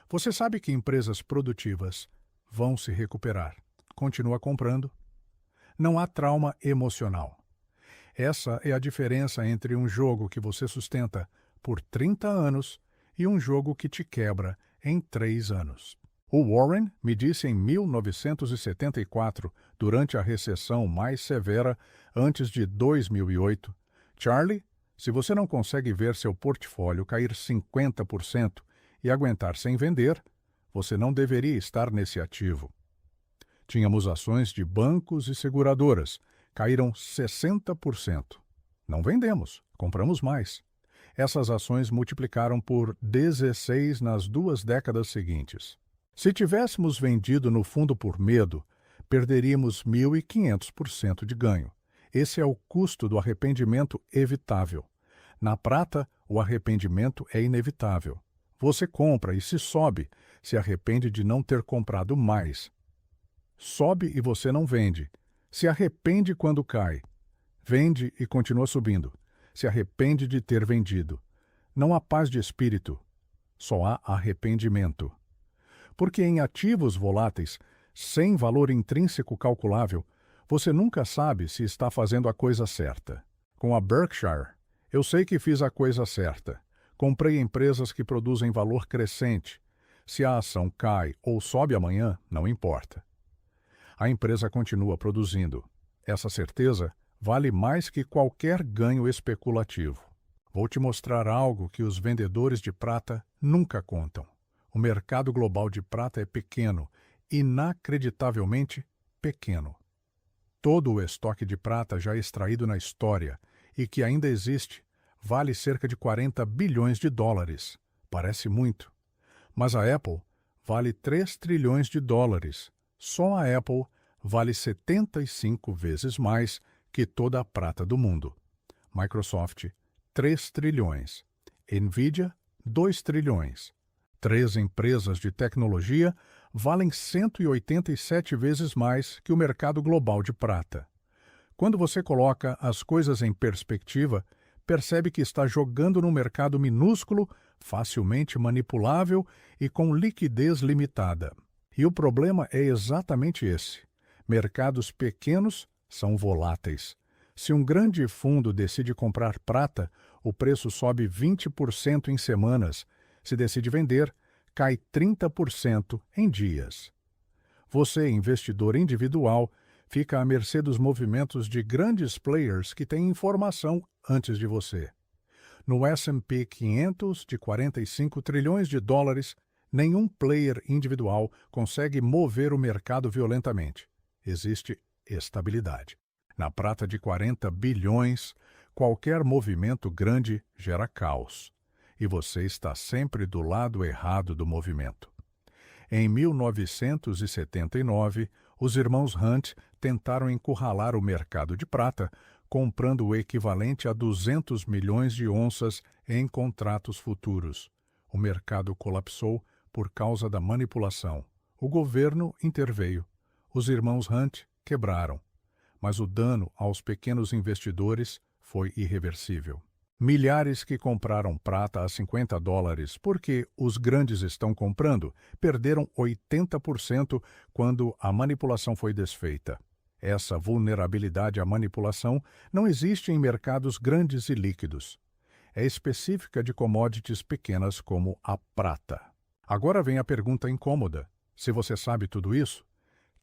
Você sabe que empresas produtivas vão se recuperar. Continua comprando. Não há trauma emocional. Essa é a diferença entre um jogo que você sustenta por 30 anos e um jogo que te quebra em 3 anos. O Warren me disse em 1974, durante a recessão mais severa antes de 2008, Charlie, se você não consegue ver seu portfólio cair 50% e aguentar sem vender, você não deveria estar nesse ativo. Tínhamos ações de bancos e seguradoras, caíram 60%. Não vendemos, compramos mais. Essas ações multiplicaram por 16 nas 2 décadas seguintes. Se tivéssemos vendido no fundo por medo, perderíamos 1.500% de ganho. Esse é o custo do arrependimento evitável. Na prata, o arrependimento é inevitável. Você compra e se sobe, se arrepende de não ter comprado mais. Sobe e você não vende. Se arrepende quando cai. Vende e continua subindo. Se arrepende de ter vendido. Não há paz de espírito. Só há arrependimento. Porque em ativos voláteis, sem valor intrínseco calculável, você nunca sabe se está fazendo a coisa certa. Com a Berkshire, eu sei que fiz a coisa certa. Comprei empresas que produzem valor crescente. Se a ação cai ou sobe amanhã, não importa. A empresa continua produzindo. Essa certeza vale mais que qualquer ganho especulativo. Vou te mostrar algo que os vendedores de prata nunca contam. O mercado global de prata é pequeno, inacreditavelmente pequeno. Todo o estoque de prata já extraído na história e que ainda existe vale cerca de 40 bilhões de dólares. Parece muito. Mas a Apple vale 3 trilhões de dólares. Só a Apple vale 75 vezes mais que toda a prata do mundo. Microsoft, 3 trilhões. Nvidia, 2 trilhões. 3 empresas de tecnologia valem 187 vezes mais que o mercado global de prata. Quando você coloca as coisas em perspectiva, percebe que está jogando num mercado minúsculo, facilmente manipulável e com liquidez limitada. E o problema é exatamente esse. Mercados pequenos são voláteis. Se um grande fundo decide comprar prata, o preço sobe 20% em semanas. Se decide vender, cai 30% em dias. Você, investidor individual, fica à mercê dos movimentos de grandes players que têm informação antes de você. No S&P 500 de 45 trilhões de dólares, nenhum player individual consegue mover o mercado violentamente. Existe estabilidade. Na prata de 40 bilhões, qualquer movimento grande gera caos. E você está sempre do lado errado do movimento. Em 1979, os irmãos Hunt tentaram encurralar o mercado de prata, comprando o equivalente a 200 milhões de onças em contratos futuros. O mercado colapsou por causa da manipulação. O governo interveio. Os irmãos Hunt quebraram. Mas o dano aos pequenos investidores foi irreversível. Milhares que compraram prata a $50 porque os grandes estão comprando, perderam 80% quando a manipulação foi desfeita. Essa vulnerabilidade à manipulação não existe em mercados grandes e líquidos. É específica de commodities pequenas como a prata. Agora vem a pergunta incômoda. Se você sabe tudo isso,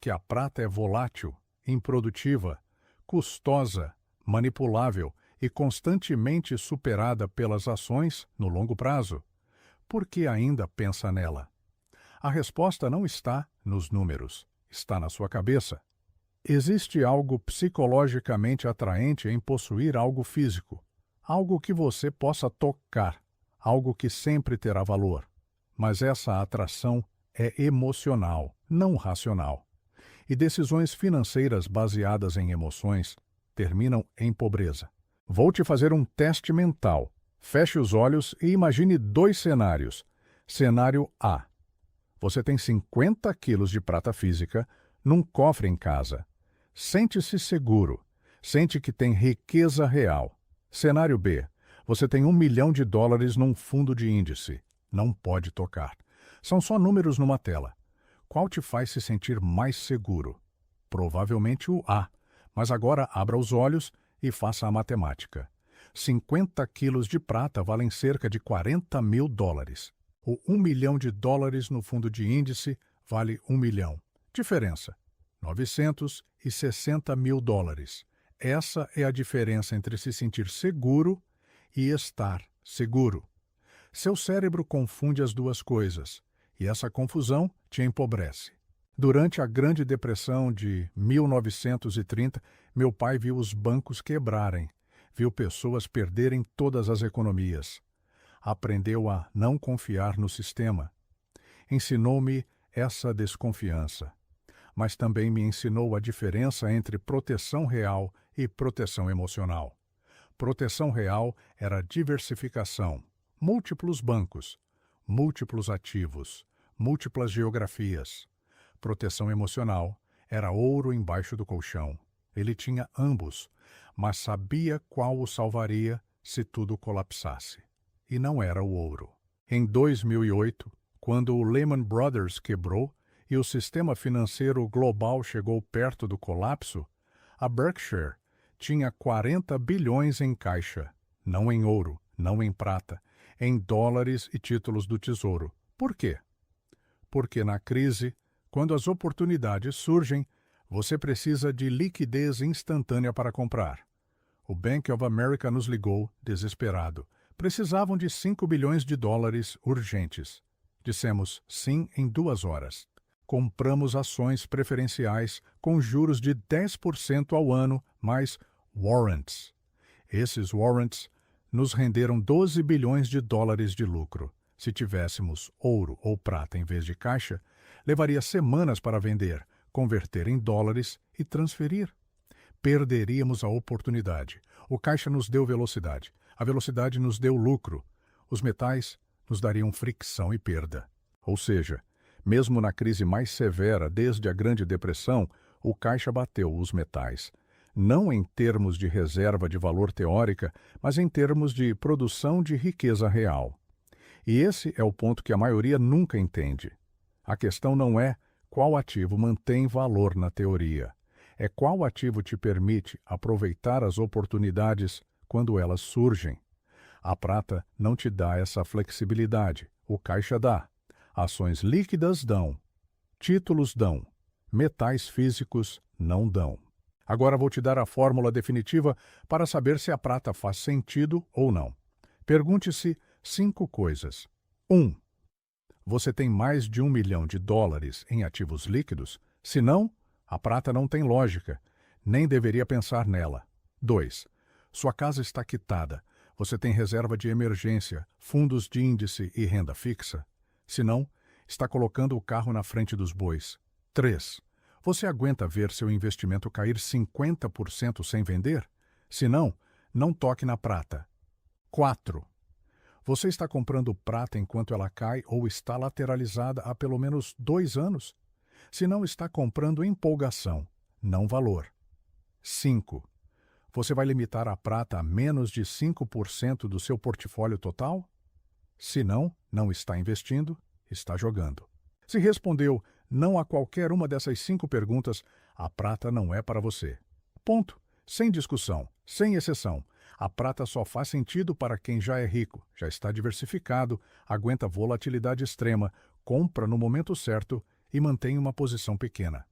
que a prata é volátil, improdutiva, custosa, manipulável e constantemente superada pelas ações no longo prazo, por que ainda pensa nela? A resposta não está nos números, está na sua cabeça. Existe algo psicologicamente atraente em possuir algo físico, algo que você possa tocar, algo que sempre terá valor. Mas essa atração é emocional, não racional. E decisões financeiras baseadas em emoções terminam em pobreza. Vou te fazer um teste mental. Feche os olhos e imagine 2 cenários. Cenário A. Você tem 50 quilos de prata física num cofre em casa. Sente-se seguro. Sente que tem riqueza real. Cenário B. Você tem $1 milhão num fundo de índice. Não pode tocar. São só números numa tela. Qual te faz se sentir mais seguro? Provavelmente o A. Mas agora abra os olhos e faça a matemática. 50 quilos de prata valem cerca de $40 mil. O $1 milhão no fundo de índice vale $1 milhão. Diferença: $960 mil. Essa é a diferença entre se sentir seguro e estar seguro. Seu cérebro confunde as duas coisas, e essa confusão te empobrece. Durante a Grande Depressão de 1930, meu pai viu os bancos quebrarem, viu pessoas perderem todas as economias. Aprendeu a não confiar no sistema. Ensinou-me essa desconfiança, mas também me ensinou a diferença entre proteção real e proteção emocional. Proteção real era diversificação, múltiplos bancos, múltiplos ativos, múltiplas geografias. Proteção emocional era ouro embaixo do colchão. Ele tinha ambos, mas sabia qual o salvaria se tudo colapsasse. E não era o ouro. Em 2008, quando o Lehman Brothers quebrou e o sistema financeiro global chegou perto do colapso, a Berkshire tinha 40 bilhões em caixa, não em ouro, não em prata, em dólares e títulos do Tesouro. Por quê? Porque na crise, quando as oportunidades surgem, você precisa de liquidez instantânea para comprar. O Bank of America nos ligou, desesperado. Precisavam de $5 bilhões urgentes. Dissemos sim em 2 horas. Compramos ações preferenciais com juros de 10% ao ano, mais warrants. Esses warrants nos renderam $12 bilhões de lucro. Se tivéssemos ouro ou prata em vez de caixa, levaria semanas para vender, converter em dólares e transferir. Perderíamos a oportunidade. O caixa nos deu velocidade. A velocidade nos deu lucro. Os metais nos dariam fricção e perda. Ou seja, mesmo na crise mais severa desde a Grande Depressão, o caixa bateu os metais. não em termos de reserva de valor teórica, mas em termos de produção de riqueza real. E esse é o ponto que a maioria nunca entende. A questão não é qual ativo mantém valor na teoria, é qual ativo te permite aproveitar as oportunidades quando elas surgem. A prata não te dá essa flexibilidade, o caixa dá. Ações líquidas dão, títulos dão, metais físicos não dão. Agora vou te dar a fórmula definitiva para saber se a prata faz sentido ou não. Pergunte-se 5 coisas. 1. Você tem mais de $1 milhão em ativos líquidos? Se não, a prata não tem lógica, nem deveria pensar nela. 2. Sua casa está quitada. Você tem reserva de emergência, fundos de índice e renda fixa? Se não, está colocando o carro na frente dos bois. 3. Você aguenta ver seu investimento cair 50% sem vender? Se não, não toque na prata. 4. Você está comprando prata enquanto ela cai ou está lateralizada há pelo menos 2 anos? Se não, está comprando empolgação, não valor. 5. Você vai limitar a prata a menos de 5% do seu portfólio total? Se não, não está investindo, está jogando. Se respondeu não a qualquer uma dessas 5 perguntas, a prata não é para você. Ponto. Sem discussão, sem exceção. A prata só faz sentido para quem já é rico, já está diversificado, aguenta volatilidade extrema, compra no momento certo e mantém uma posição pequena.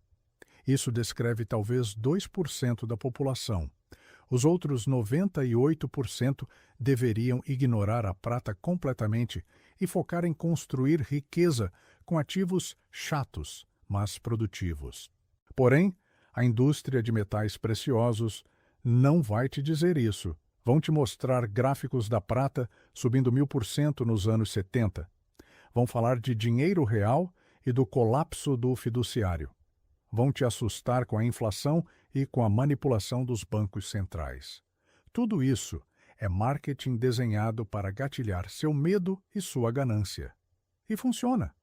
Isso descreve talvez 2% da população. Os outros 98% deveriam ignorar a prata completamente e focar em construir riqueza com ativos chatos, mas produtivos. Porém, a indústria de metais preciosos não vai te dizer isso. Vão te mostrar gráficos da prata subindo 1000% nos anos 70. Vão falar de dinheiro real e do colapso do fiduciário. Vão te assustar com a inflação e com a manipulação dos bancos centrais. Tudo isso é marketing desenhado para gatilhar seu medo e sua ganância. E funciona.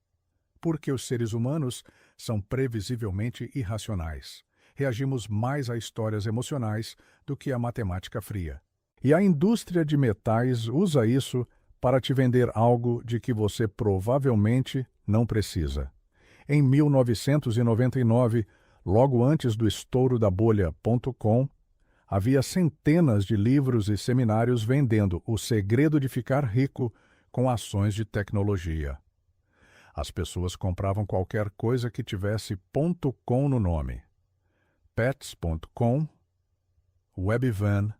Porque os seres humanos são previsivelmente irracionais. Reagimos mais a histórias emocionais do que a matemática fria. E a indústria de metais usa isso para te vender algo de que você provavelmente não precisa. Em 1999, logo antes do estouro da bolha.com, havia centenas de livros e seminários vendendo o segredo de ficar rico com ações de tecnologia. As pessoas compravam qualquer coisa que tivesse .com no nome. Pets.com, Webvan,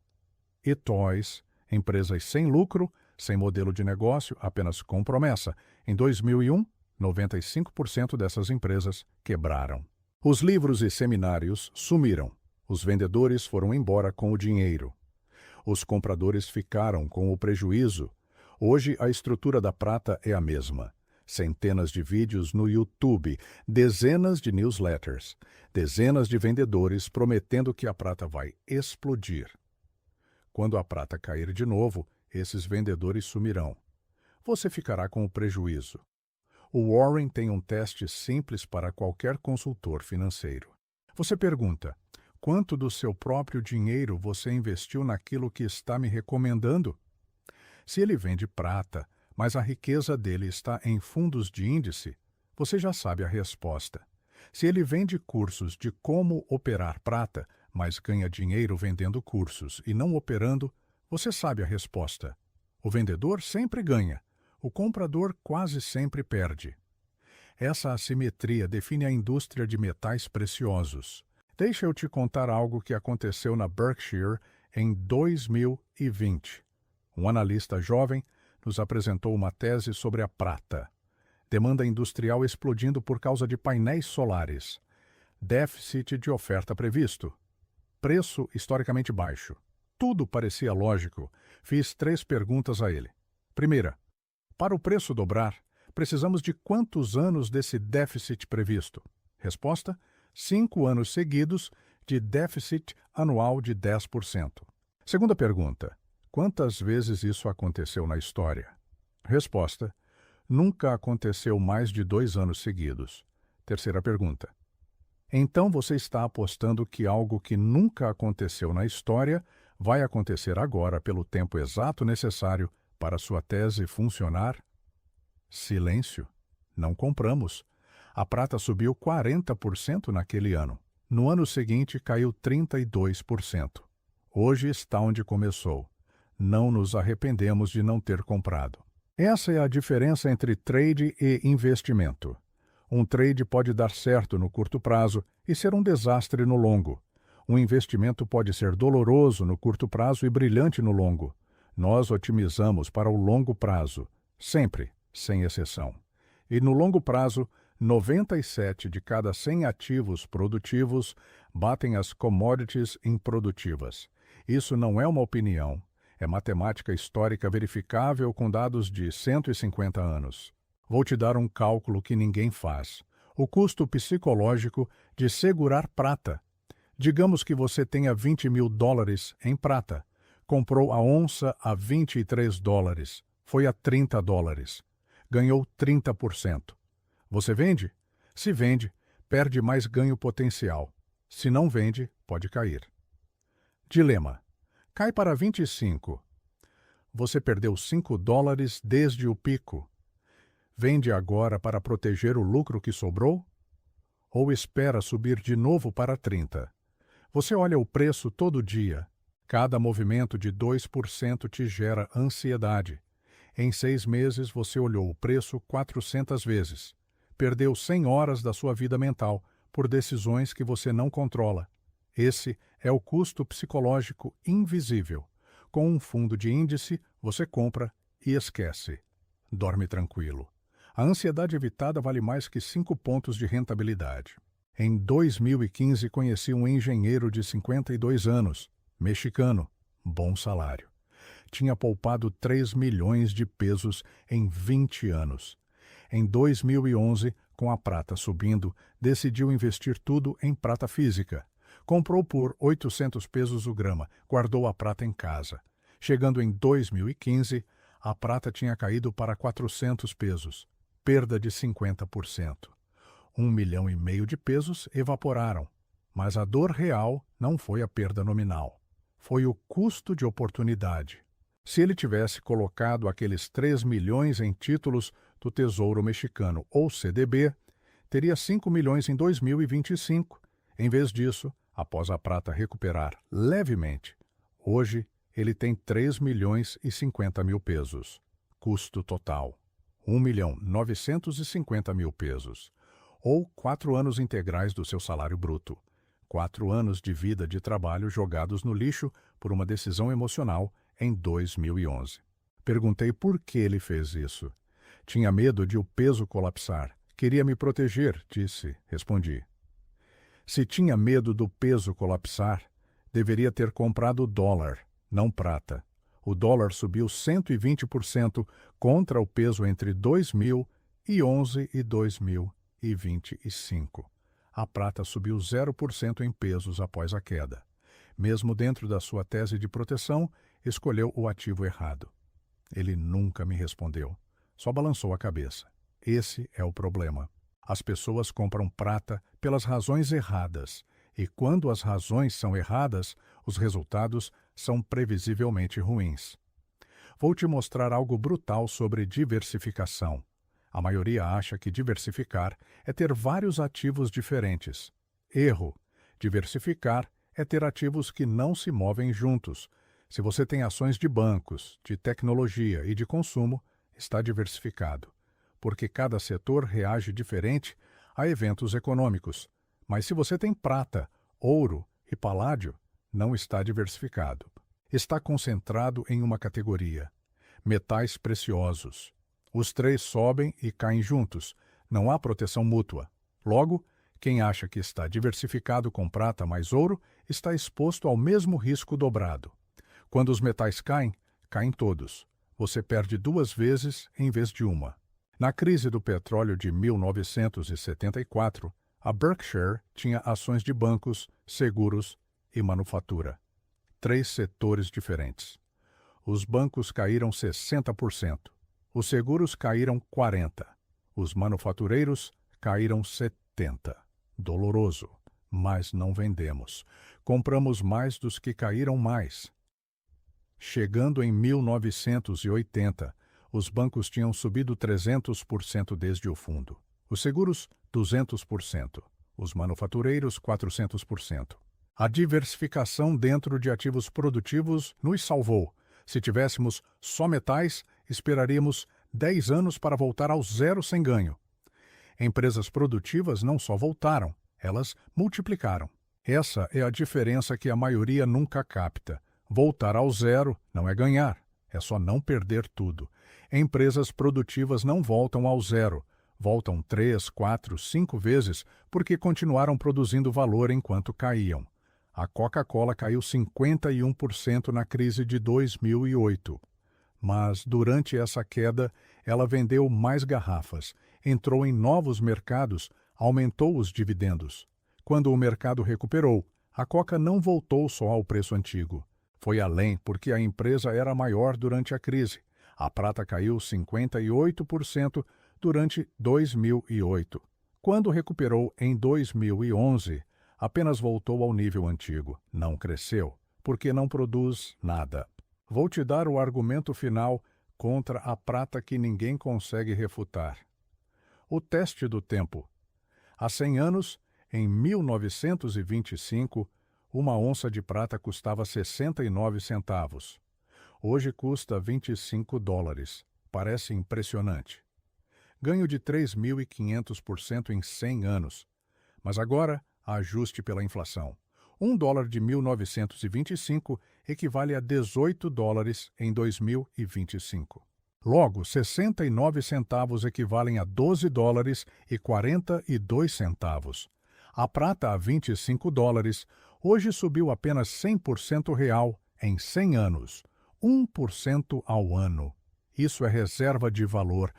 eToys, empresas sem lucro, sem modelo de negócio, apenas com promessa. Em 2001, 95% dessas empresas quebraram. Os livros e seminários sumiram. Os vendedores foram embora com o dinheiro. Os compradores ficaram com o prejuízo. Hoje, a estrutura da prata é a mesma. Centenas de vídeos no YouTube, dezenas de newsletters, dezenas de vendedores prometendo que a prata vai explodir. Quando a prata cair de novo, esses vendedores sumirão. Você ficará com o prejuízo. O Warren tem um teste simples para qualquer consultor financeiro. Você pergunta: quanto do seu próprio dinheiro você investiu naquilo que está me recomendando? Se ele vende prata, mas a riqueza dele está em fundos de índice, você já sabe a resposta. Se ele vende cursos de como operar prata, mas ganha dinheiro vendendo cursos e não operando, você sabe a resposta. O vendedor sempre ganha, o comprador quase sempre perde. Essa assimetria define a indústria de metais preciosos. Deixa eu te contar algo que aconteceu na Berkshire em 2020. Um analista jovem nos apresentou uma tese sobre a prata. Demanda industrial explodindo por causa de painéis solares. Déficit de oferta previsto. Preço historicamente baixo. Tudo parecia lógico. Fiz 3 perguntas a ele. Primeira: para o preço dobrar, precisamos de quantos anos desse déficit previsto? Resposta: 5 anos seguidos de déficit anual de 10%. Segunda pergunta: quantas vezes isso aconteceu na história? Resposta: nunca aconteceu mais de 2 anos seguidos. Terceira pergunta: Então você está apostando que algo que nunca aconteceu na história vai acontecer agora pelo tempo exato necessário para sua tese funcionar? Silêncio. Não compramos. A prata subiu 40% naquele ano. No ano seguinte, caiu 32%. Hoje está onde começou. Não nos arrependemos de não ter comprado. Essa é a diferença entre trade e investimento. Um trade pode dar certo no curto prazo e ser um desastre no longo. Um investimento pode ser doloroso no curto prazo e brilhante no longo. Nós otimizamos para o longo prazo, sempre, sem exceção. E no longo prazo, 97 de cada 100 ativos produtivos batem as commodities improdutivas. Isso não é uma opinião, é matemática histórica verificável com dados de 150 anos. Vou te dar um cálculo que ninguém faz. O custo psicológico de segurar prata. Digamos que você tenha $20.000 em prata. Comprou a onça a $23. Foi a $30. Ganhou 30%. Você vende? Se vende, perde mais ganho potencial. Se não vende, pode cair. Dilema. Cai para 25. Você perdeu $5 desde o pico. Vende agora para proteger o lucro que sobrou? Ou espera subir de novo para 30? Você olha o preço todo dia. Cada movimento de 2% te gera ansiedade. Em 6 meses você olhou o preço 400 vezes. Perdeu 100 horas da sua vida mental por decisões que você não controla. Esse é o custo psicológico invisível. Com um fundo de índice, você compra e esquece. Dorme tranquilo. A ansiedade evitada vale mais que 5 pontos de rentabilidade. Em 2015, conheci um engenheiro de 52 anos, mexicano, bom salário. Tinha poupado 3 milhões de pesos em 20 anos. Em 2011, com a prata subindo, decidiu investir tudo em prata física. Comprou por 800 pesos o grama, guardou a prata em casa. Chegando em 2015, a prata tinha caído para 400 pesos. Perda de 50%. 1,5 milhão de pesos evaporaram. Mas a dor real não foi a perda nominal. Foi o custo de oportunidade. Se ele tivesse colocado aqueles 3 milhões em títulos do Tesouro Mexicano ou CDB, teria 5 milhões em 2025. Em vez disso, após a prata recuperar levemente, hoje ele tem 3 milhões e 50 mil pesos. Custo total. 1.950.000 pesos, ou 4 anos integrais do seu salário bruto. 4 anos de vida de trabalho jogados no lixo por uma decisão emocional em 2011. Perguntei por que ele fez isso. Tinha medo de o peso colapsar. Queria me proteger, disse. Respondi. Se tinha medo do peso colapsar, deveria ter comprado dólar, não prata. O dólar subiu 120% contra o peso entre 2011 e 2025. A prata subiu 0% em pesos após a queda. Mesmo dentro da sua tese de proteção, escolheu o ativo errado. Ele nunca me respondeu. Só balançou a cabeça. Esse é o problema. As pessoas compram prata pelas razões erradas. E quando as razões são erradas, os resultados são previsivelmente ruins. Vou te mostrar algo brutal sobre diversificação. A maioria acha que diversificar é ter vários ativos diferentes. Erro. Diversificar é ter ativos que não se movem juntos. Se você tem ações de bancos, de tecnologia e de consumo, está diversificado, porque cada setor reage diferente a eventos econômicos. Mas se você tem prata, ouro e paládio, não está diversificado. Está concentrado em uma categoria. Metais preciosos. Os 3 sobem e caem juntos. Não há proteção mútua. Logo, quem acha que está diversificado com prata mais ouro está exposto ao mesmo risco dobrado. Quando os metais caem, caem todos. Você perde 2 vezes em vez de uma. Na crise do petróleo de 1974, a Berkshire tinha ações de bancos, seguros e manufatura. 3 setores diferentes. Os bancos caíram 60%. Os seguros caíram 40%. Os manufatureiros caíram 70%. Doloroso. mas não vendemos. Compramos mais dos que caíram mais. Chegando em 1980, os bancos tinham subido 300% desde o fundo. Os seguros, 200%. Os manufatureiros, 400%. A diversificação dentro de ativos produtivos nos salvou. Se tivéssemos só metais, esperaríamos 10 anos para voltar ao zero sem ganho. Empresas produtivas não só voltaram, elas multiplicaram. Essa é a diferença que a maioria nunca capta. Voltar ao zero não é ganhar, é só não perder tudo. Empresas produtivas não voltam ao zero, voltam 3, 4, 5 vezes porque continuaram produzindo valor enquanto caíam. A Coca-Cola caiu 51% na crise de 2008. Mas, durante essa queda, ela vendeu mais garrafas, entrou em novos mercados, aumentou os dividendos. Quando o mercado recuperou, a Coca não voltou só ao preço antigo. Foi além porque a empresa era maior durante a crise. A prata caiu 58% durante 2008. Quando recuperou em 2011, apenas voltou ao nível antigo. Não cresceu, porque não produz nada. Vou te dar o argumento final contra a prata que ninguém consegue refutar. O teste do tempo. Há 100 anos, em 1925, uma onça de prata custava 69 centavos. Hoje custa $25. Parece impressionante. Ganho de 3.500% em 100 anos. Mas agora, ajuste pela inflação. $1 de 1925 equivale a $18 em 2025. Logo, 69 centavos equivalem a $12,42. A prata a $25 hoje subiu apenas 100% real em 100 anos, 1% ao ano. Isso é reserva de valor,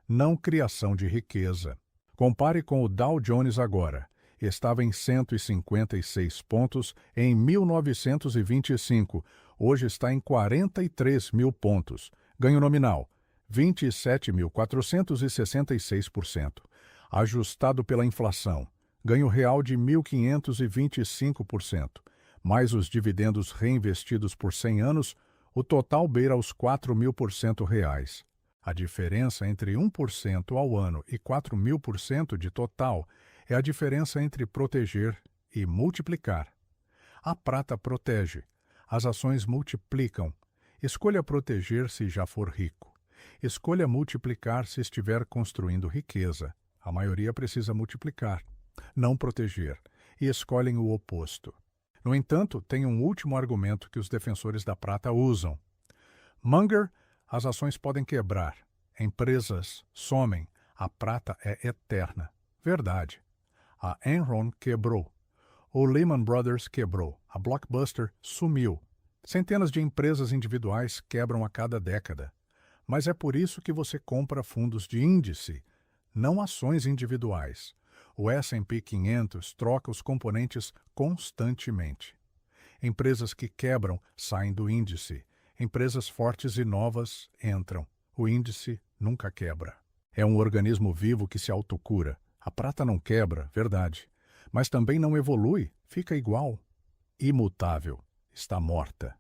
não criação de riqueza. Compare com o Dow Jones agora. Estava em 156 pontos em 1925. Hoje está em 43 mil pontos. Ganho nominal, 27.466%. Ajustado pela inflação, ganho real de 1.525%. Mais os dividendos reinvestidos por 100 anos, o total beira os 4.000% reais. A diferença entre 1% ao ano e 4.000% de total é a diferença entre proteger e multiplicar. A prata protege. As ações multiplicam. Escolha proteger se já for rico. Escolha multiplicar se estiver construindo riqueza. A maioria precisa multiplicar, não proteger, e escolhem o oposto. No entanto, tem um último argumento que os defensores da prata usam. Munger, as ações podem quebrar. Empresas somem. A prata é eterna. Verdade. A Enron quebrou. O Lehman Brothers quebrou. A Blockbuster sumiu. Centenas de empresas individuais quebram a cada década. Mas é por isso que você compra fundos de índice, não ações individuais. O S&P 500 troca os componentes constantemente. Empresas que quebram saem do índice. Empresas fortes e novas entram. O índice nunca quebra. É um organismo vivo que se autocura. A prata não quebra, verdade. Mas também não evolui, fica igual. Imutável. Está morta.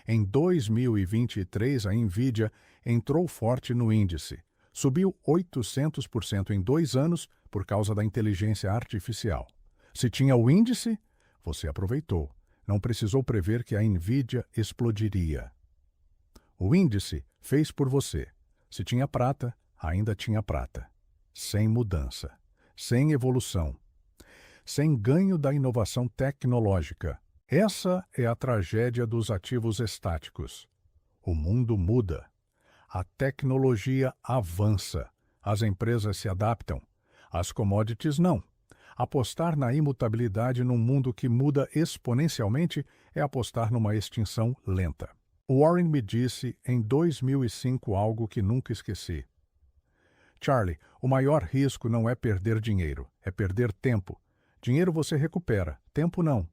Em 2023, a Nvidia entrou forte no índice. Subiu 800% em 2 anos por causa da inteligência artificial. Se tinha o índice, você aproveitou. Não precisou prever que a Nvidia explodiria. O índice fez por você. Se tinha prata, ainda tinha prata. Sem mudança. Sem evolução. Sem ganho da inovação tecnológica. Essa é a tragédia dos ativos estáticos. O mundo muda. A tecnologia avança. As empresas se adaptam. As commodities não. Apostar na imutabilidade num mundo que muda exponencialmente é apostar numa extinção lenta. Warren me disse em 2005 algo que nunca esqueci. Charlie, o maior risco não é perder dinheiro, é perder tempo. Dinheiro você recupera, tempo não.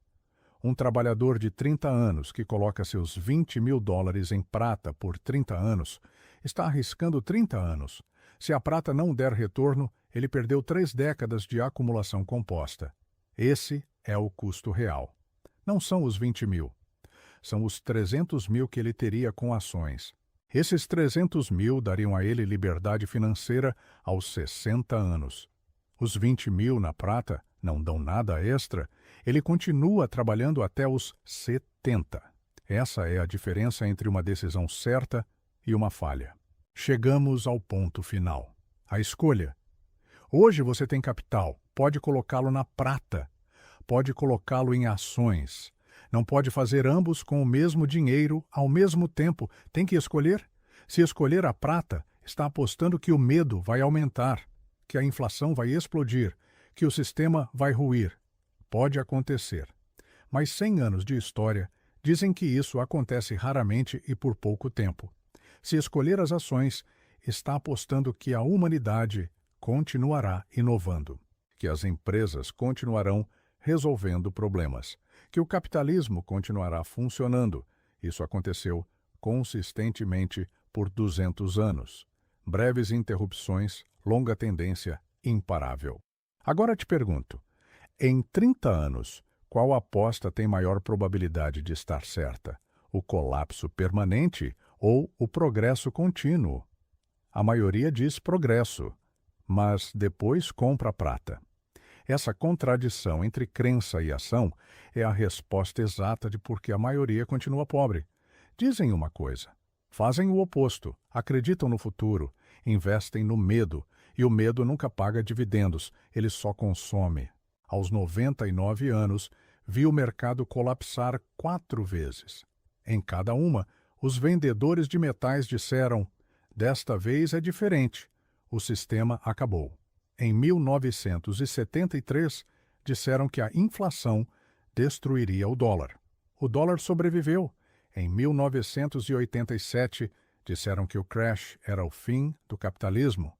Um trabalhador de 30 anos que coloca seus $20 mil em prata por 30 anos está arriscando 30 anos. Se a prata não der retorno, ele perdeu 3 décadas de acumulação composta. Esse é o custo real. Não são os 20 mil. São os 300 mil que ele teria com ações. Esses 300 mil dariam a ele liberdade financeira aos 60 anos. Os 20 mil na prata não dão nada extra, ele continua trabalhando até os 70. Essa é a diferença entre uma decisão certa e uma falha. Chegamos ao ponto final. A escolha. Hoje você tem capital, pode colocá-lo na prata, pode colocá-lo em ações. Não pode fazer ambos com o mesmo dinheiro ao mesmo tempo. Tem que escolher. Se escolher a prata, está apostando que o medo vai aumentar, que a inflação vai explodir, que o sistema vai ruir. Pode acontecer. Mas 100 anos de história dizem que isso acontece raramente e por pouco tempo. Se escolher as ações, está apostando que a humanidade continuará inovando, que as empresas continuarão resolvendo problemas, que o capitalismo continuará funcionando. Isso aconteceu consistentemente por 200 anos. Breves interrupções, longa tendência, imparável. Agora te pergunto, em 30 anos, qual aposta tem maior probabilidade de estar certa? O colapso permanente ou o progresso contínuo? A maioria diz progresso, mas depois compra a prata. Essa contradição entre crença e ação é a resposta exata de por que a maioria continua pobre. Dizem uma coisa, fazem o oposto, acreditam no futuro, investem no medo, e o medo nunca paga dividendos, ele só consome. Aos 99 anos, vi o mercado colapsar 4 vezes. Em cada uma, os vendedores de metais disseram: desta vez é diferente, o sistema acabou. Em 1973, disseram que a inflação destruiria o dólar. O dólar sobreviveu. Em 1987, disseram que o crash era o fim do capitalismo.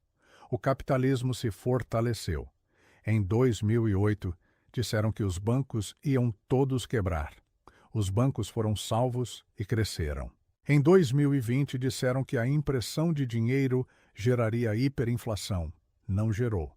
O capitalismo se fortaleceu. Em 2008, disseram que os bancos iam todos quebrar. Os bancos foram salvos e cresceram. Em 2020, disseram que a impressão de dinheiro geraria hiperinflação. Não gerou.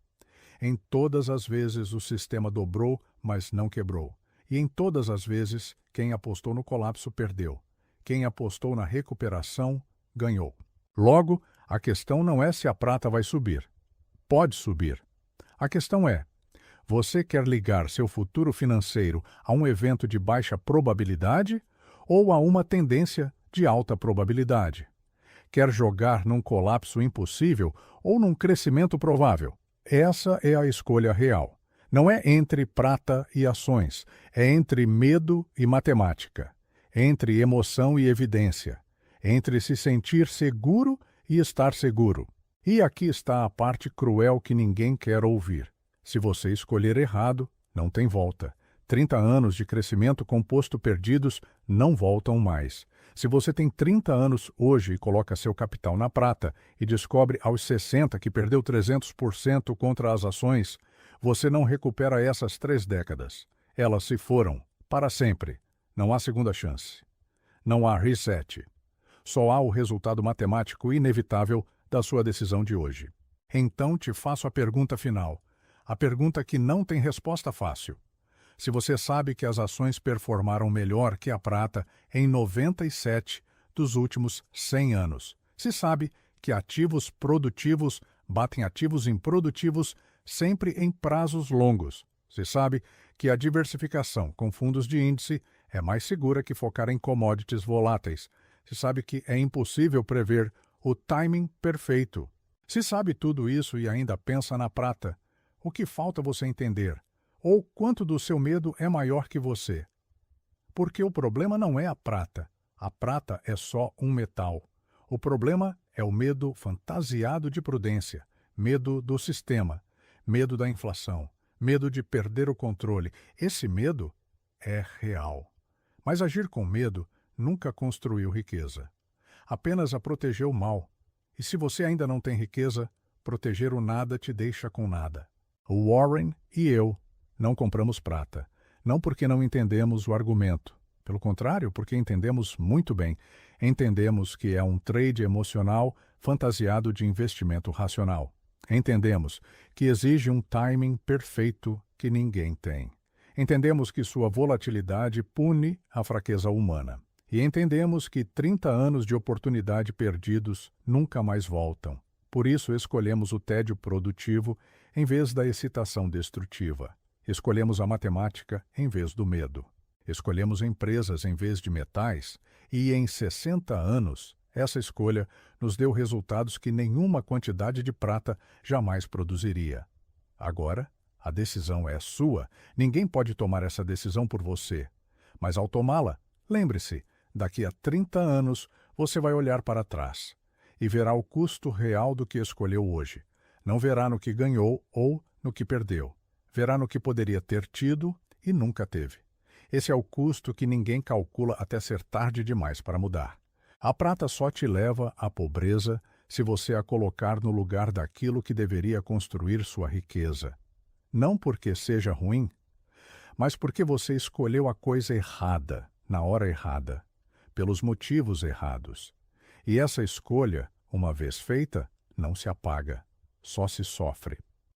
Em todas as vezes o sistema dobrou, mas não quebrou. E em todas as vezes, quem apostou no colapso perdeu. Quem apostou na recuperação ganhou. Logo, a questão não é se a prata vai subir. Pode subir. A questão é: você quer ligar seu futuro financeiro a um evento de baixa probabilidade ou a uma tendência de alta probabilidade? Quer jogar num colapso impossível ou num crescimento provável? Essa é a escolha real. Não é entre prata e ações, é entre medo e matemática, entre emoção e evidência, entre se sentir seguro e estar seguro. E aqui está a parte cruel que ninguém quer ouvir. Se você escolher errado, não tem volta. 30 anos de crescimento composto perdidos não voltam mais. Se você tem 30 anos hoje e coloca seu capital na prata e descobre aos 60 que perdeu 300% contra as ações, você não recupera essas 3 décadas. Elas se foram, para sempre. Não há segunda chance. Não há reset. Só há o resultado matemático inevitável da sua decisão de hoje. Então te faço a pergunta final. A pergunta que não tem resposta fácil. Se você sabe que as ações performaram melhor que a prata em 97 dos últimos 100 anos, se sabe que ativos produtivos batem ativos improdutivos sempre em prazos longos, se sabe que a diversificação com fundos de índice é mais segura que focar em commodities voláteis, se sabe que é impossível prever o timing perfeito. Se sabe tudo isso e ainda pensa na prata, o que falta você entender? Ou quanto do seu medo é maior que você? Porque o problema não é a prata. A prata é só um metal. O problema é o medo fantasiado de prudência, medo do sistema, medo da inflação, medo de perder o controle. Esse medo é real. Mas agir com medo nunca construiu riqueza. Apenas a protegeu mal. E se você ainda não tem riqueza, proteger o nada te deixa com nada. O Warren e eu não compramos prata, não porque não entendemos o argumento. Pelo contrário, porque entendemos muito bem. Entendemos que é um trade emocional fantasiado de investimento racional. Entendemos que exige um timing perfeito que ninguém tem. Entendemos que sua volatilidade pune a fraqueza humana. E entendemos que 30 anos de oportunidade perdidos nunca mais voltam. Por isso, escolhemos o tédio produtivo em vez da excitação destrutiva. Escolhemos a matemática em vez do medo. Escolhemos empresas em vez de metais e, em 60 anos, essa escolha nos deu resultados que nenhuma quantidade de prata jamais produziria. Agora, a decisão é sua. Ninguém pode tomar essa decisão por você. Mas, ao tomá-la, lembre-se, daqui a 30 anos você vai olhar para trás e verá o custo real do que escolheu hoje. Não verá no que ganhou ou no que perdeu. Verá no que poderia ter tido e nunca teve. Esse é o custo que ninguém calcula até ser tarde demais para mudar. A prata só te leva à pobreza se você a colocar no lugar daquilo que deveria construir sua riqueza. Não porque seja ruim, mas porque você escolheu a coisa errada, na hora errada, pelos motivos errados. E essa escolha, uma vez feita, não se apaga, só se sofre.